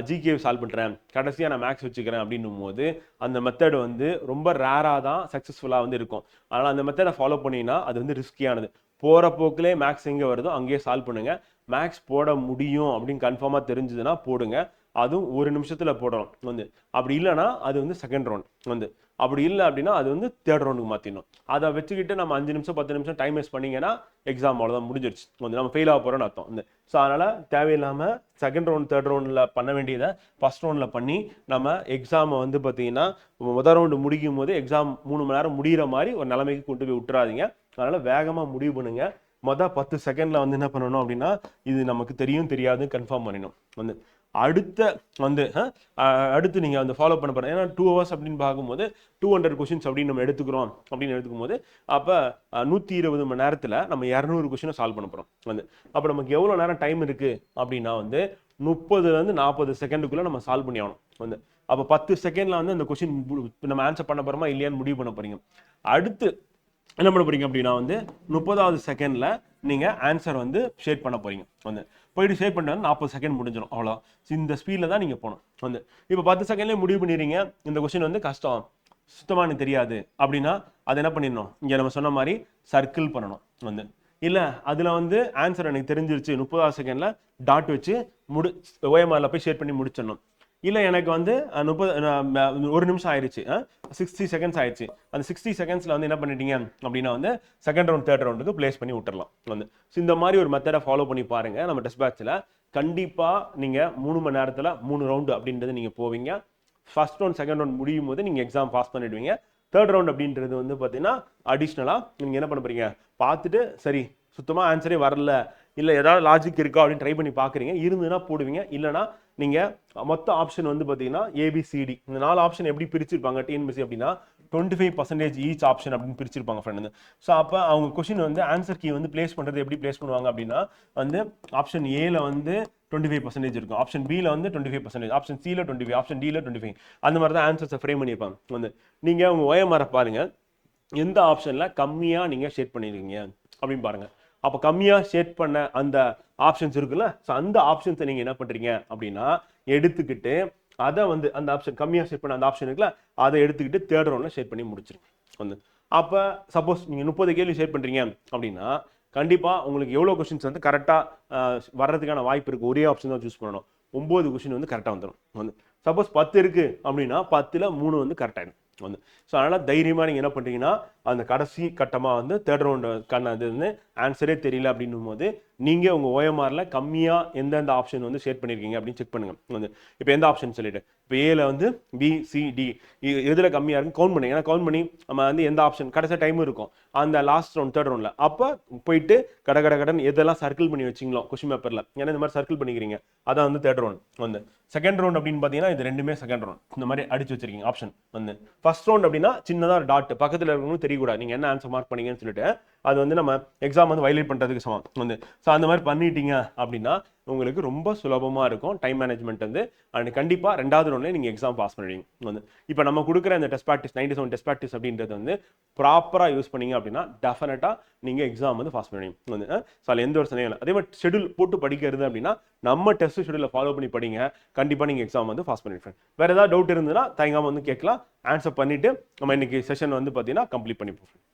ஜிகே சால்வ் பண்ணுறேன், கடைசியாக நான் மேக்ஸ் வச்சுக்கிறேன் அப்படின்னும் போது அந்த மெத்தட் வந்து ரொம்ப ரேராக தான் சக்ஸஸ்ஃபுல்லாக வந்து இருக்கும். அதனால் அந்த மெத்தடை ஃபாலோ பண்ணிங்கன்னா அது வந்து ரிஸ்கியானது. போகிற போக்கிலே மேக்ஸ் எங்கே வருதோ அங்கேயே சால்வ் பண்ணுங்க. மேக்ஸ் போட முடியும் அப்படின்னு கன்ஃபார்மாக தெரிஞ்சதுன்னா போடுங்க. அதுவும் ஒரு நிமிஷத்தில் போடணும். வந்து அப்படி இல்லைன்னா அது வந்து செகண்ட் ரவுண்ட். வந்து அப்படி இல்லை அப்படின்னா அது வந்து தேர்ட் ரவுண்டுக்கு மாற்றிடணும். அதை வச்சுக்கிட்டு நம்ம 5 நிமிஷம் 10 நிமிஷம் டைம் வேஸ்ட் பண்ணிங்கன்னா எக்ஸாம் அவ்வளோதான், முடிஞ்சிருச்சு. வந்து நம்ம ஃபெயில் ஆக போகிறோன்னு அர்த்தம். வந்து ஸோ அதனால் தேவையில்லாமல் செகண்ட் ரவுண்ட் தேர்ட் ரவுண்டில் பண்ண வேண்டியதை ஃபஸ்ட் ரவுண்டில் பண்ணி நம்ம எக்ஸாமை வந்து பார்த்தீங்கன்னா முதல் ரவுண்டு முடிக்கும் போது எக்ஸாம் 3 மணி நேரம் முடிகிற மாதிரி ஒரு நிலைமைக்கு கொண்டு போய் விட்டுறாதீங்க. அதனால் வேகமாக முடிவு பண்ணுங்க. மொதல் 10 செகண்டில் வந்து என்ன பண்ணணும் அப்படின்னா இது நமக்கு தெரியும் தெரியாது கன்ஃபார்ம் பண்ணிடணும். வந்து அடுத்து நீங்கள் வந்து ஃபாலோ பண்ண போகிறேன். ஏன்னா 2 hours அப்படின்னு பார்க்கும்போது 200 கொஷின்ஸ் அப்படின்னு நம்ம எடுத்துக்கிறோம் அப்படின்னு எடுத்துக்கும் போது அப்போ 120 மணி நேரத்தில் நம்ம 200 கொஷினை சால்வ் பண்ண போகிறோம். வந்து அப்போ நமக்கு எவ்வளோ நேரம் டைம் இருக்குது அப்படின்னா வந்து 30லேருந்து 40 செகண்டுக்குள்ளே நம்ம சால்வ் பண்ணி ஆகணும். வந்து அப்போ 10 செகண்டில் வந்து அந்த கொஷின் நம்ம ஆன்சர் பண்ண போகிறோமா இல்லையான்னு முடிவு பண்ண போகிறீங்க. அடுத்து என்ன பண்ண போறீங்க அப்படின்னா வந்து 30வது செகண்ட்ல நீங்க ஆன்சர் வந்து ஷேட் பண்ண போறீங்க. வந்து போயிட்டு ஷேட் பண்ணிட்டு 40 செகண்ட் முடிஞ்சிடும். அவ்வளோ இந்த ஸ்பீடில் தான் நீங்க போகணும். வந்து இப்போ 10 செகண்ட்லேயே முடிவு பண்ணிடுறீங்க இந்த கொஸ்டின் வந்து கஷ்டம், சுத்தமாக எனக்கு தெரியாது அப்படின்னா அது என்ன பண்ணிடணும், இங்கே நம்ம சொன்ன மாதிரி சர்க்கிள் பண்ணணும். வந்து இல்லை அதில் வந்து ஆன்சர் எனக்கு தெரிஞ்சிருச்சு 30வது செகண்டில் டாட் வச்சு OMRல போய் ஷேட் பண்ணி முடிச்சிடணும். இல்லை எனக்கு வந்து 1 நிமிஷம் ஆயிடுச்சு, 60 செகண்ட்ஸ் ஆயிடுச்சு. அந்த 60 செகண்ட்ஸில் வந்து என்ன பண்ணிட்டீங்க அப்படின்னா வந்து செகண்ட் ரவுண்ட் தேர்ட் ரவுண்டுக்கு பிளேஸ் பண்ணி விட்டுறலாம். வந்து இந்த மாதிரி ஒரு மெத்தடை ஃபாலோ பண்ணி பாருங்க. நம்ம டெஸ்ட் பேட்சில் கண்டிப்பாக நீங்கள் 3 மணி நேரத்தில் 3 ரவுண்டு அப்படின்றது நீங்கள் போவீங்க. ஃபர்ஸ்ட் ரவுண்ட் செகண்ட் ரவுண்ட் முடியும் போது நீங்கள் எக்ஸாம் பாஸ் பண்ணிடுவீங்க. தேர்ட் ரவுண்ட் அப்படின்றது வந்து பார்த்தீங்கன்னா அடிஷ்னலாக நீங்கள் என்ன பண்ண போறீங்க, பார்த்துட்டு சரி சுத்தமாக ஆன்சரே வரல, இல்லை ஏதாவது லாஜிக் இருக்கா அப்படின்னு ட்ரை பண்ணி பார்க்குறீங்க, இருந்ததுன்னா போடுவீங்க. இல்லைனா நீங்கள் மொத்த ஆப்ஷன் வந்து பார்த்தீங்கன்னா ABCD இந்த 4 ஆப்ஷன் எப்படி பிரிச்சிருப்பாங்க டிஎன்பிஎஸ்சி அப்படின்னா 25% ஈச் ஆப்ஷன் அப்படின்னு பிரிச்சிருப்பாங்க ஃப்ரெண்ட். ஸோ அப்போ அவங்க கொஸ்டின் வந்து ஆன்சர் கீ வந்து பிளேஸ் பண்ணுறது எப்படி பிளேஸ் பண்ணுவாங்க அப்படின்னா வந்து ஆப்ஷன் ஏல வந்து 25% இருக்கும், ஆப்ஷன் பியில் வந்து 25%, ஆப்ஷன் சியில் 25, ஆப்ஷன் டியில் 25. அந்த மாதிரி தான் ஆன்சர்ஸை ஃப்ரேம் பண்ணியிருப்பாங்க. வந்து நீங்கள் உங்கள் OMR பாருங்கள், எந்த ஆப்ஷனில் கம்மியாக நீங்கள் ஷேட் பண்ணியிருக்கீங்க அப்படின்னு பாருங்கள். அப்போ கம்மியாக ஷேட் பண்ண அந்த ஆப்ஷன்ஸ் இருக்குல்ல, ஸோ அந்த ஆப்ஷன்ஸை நீங்கள் என்ன பண்ணுறீங்க அப்படின்னா எடுத்துக்கிட்டு அதை வந்து அந்த ஆப்ஷன் கம்மியாக ஷேட் பண்ண அந்த ஆப்ஷன் இருக்குல்ல அதை எடுத்துக்கிட்டு தேர்ட் ரவுண்டில் ஷேட் பண்ணி முடிச்சிருங்க. வந்து அப்போ சப்போஸ் நீங்கள் 30 கேள்வி ஷேட் பண்ணுறீங்க அப்படின்னா கண்டிப்பாக உங்களுக்கு எவ்வளோ கொஸ்டின்ஸ் வந்து கரெக்டாக வர்றதுக்கான வாய்ப்பு இருக்குது. ஒரே ஆப்ஷன் தான் சூஸ் பண்ணணும். 9 கொஸ்டின் வந்து கரெக்டாக வந்துடும். வந்து சப்போஸ் 10 இருக்குது அப்படின்னா 10ல் 3 வந்து கரெக்டாகிடும். வந்து ஸோ அதனால் தைரியமாக நீங்கள் என்ன பண்ணுறீங்கன்னா அந்த கடைசி கட்டமாக வந்து தேர்ட் ரவுண்டு அது வந்து ஆன்சரே தெரியல அப்படின்னும் போது நீங்கள் உங்கள் OMRல கம்மியாக எந்தெந்த ஆப்ஷன் வந்து ஷேட் பண்ணியிருக்கீங்க அப்படின்னு செக் பண்ணுங்கள். வந்து இப்போ எந்த ஆப்ஷன் சொல்லிட்டு இப்போ ஏல வந்து BCD எதில் கம்மியாக இருக்குன்னு கவுண்ட் பண்ணி, ஏன்னா கவுண்ட் பண்ணி நம்ம வந்து எந்த ஆப்ஷன் கடைசி டைம் இருக்கும் அந்த லாஸ்ட் ரவுண்ட் தேர்ட் ரவுண்டில் அப்போ போயிட்டு கடன் எதெல்லாம் சர்க்கிள் பண்ணி வச்சிங்களோ கொஸ்டின் பேப்பரில், ஏன்னா இந்த மாதிரி சர்க்கிள் பண்ணிக்கிறீங்க அதான் வந்து தேர்ட் ரவுண்ட். வந்து செகண்ட் ரவுண்ட் அப்படின்னு பார்த்தீங்கன்னா இது ரெண்டுமே செகண்ட் ரவுண்ட் இந்த மாதிரி அடிச்சு வச்சிருக்கீங்க ஆப்ஷன். வந்து ஃபர்ஸ்ட் ரவுண்ட் அப்படின்னா சின்னதாக டாட் பக்கத்தில் இருக்கவங்களும் தெரியக்கூடாது நீங்கள் என்ன ஆன்சர் மார்க் பண்ணீங்கன்னு சொல்லிட்டு அது வந்து நம்ம எக்ஸாம் வந்து வைலேட் பண்ணுறதுக்கு சமம். வந்து ஸோ அந்த மாதிரி பண்ணிட்டீங்க அப்படின்னா உங்களுக்கு ரொம்ப சுலபமாக இருக்கும் டைம் மேனேஜ்மெண்ட் வந்து. அண்ட் கண்டிப்பாக 2வது ரவுண்ட்லேயே நீங்கள் எக்ஸாம் பாஸ் பண்ணுவீங்க. வந்து இப்போ நம்ம கொடுக்குற இந்த டெஸ்ட் ப்ராக்டிஸ் 97 டெஸ்ட் ப்ராக்டிஸ் அப்படின்றது வந்து ப்ராப்பராக யூஸ் பண்ணீங்க அப்படின்னா டெஃபினட்டாக நீங்கள் எக்ஸாம் வந்து பாஸ் பண்ணுவீங்க. வந்து ஸோ அதில் எந்த ஒரு சந்தேகம் இல்லை. அதே மாதிரி ஷெடியூல் போட்டு படிக்கிறது அப்படின்னா நம்ம டெஸ்ட் ஷெடியூலில் ஃபாலோ பண்ணி படிங்க, கண்டிப்பாக நீங்கள் எக்ஸாம் வந்து பாஸ் பண்ணிடுவேன். வேறு ஏதாவது டவுட் இருந்ததுன்னா தயங்காமல் வந்து கேட்கலாம், ஆன்சர் பண்ணிவிட்டு நம்ம இன்னைக்கு செஷன் வந்து பார்த்தீங்கன்னா கம்ப்ளீட் பண்ணி போகிறோம்.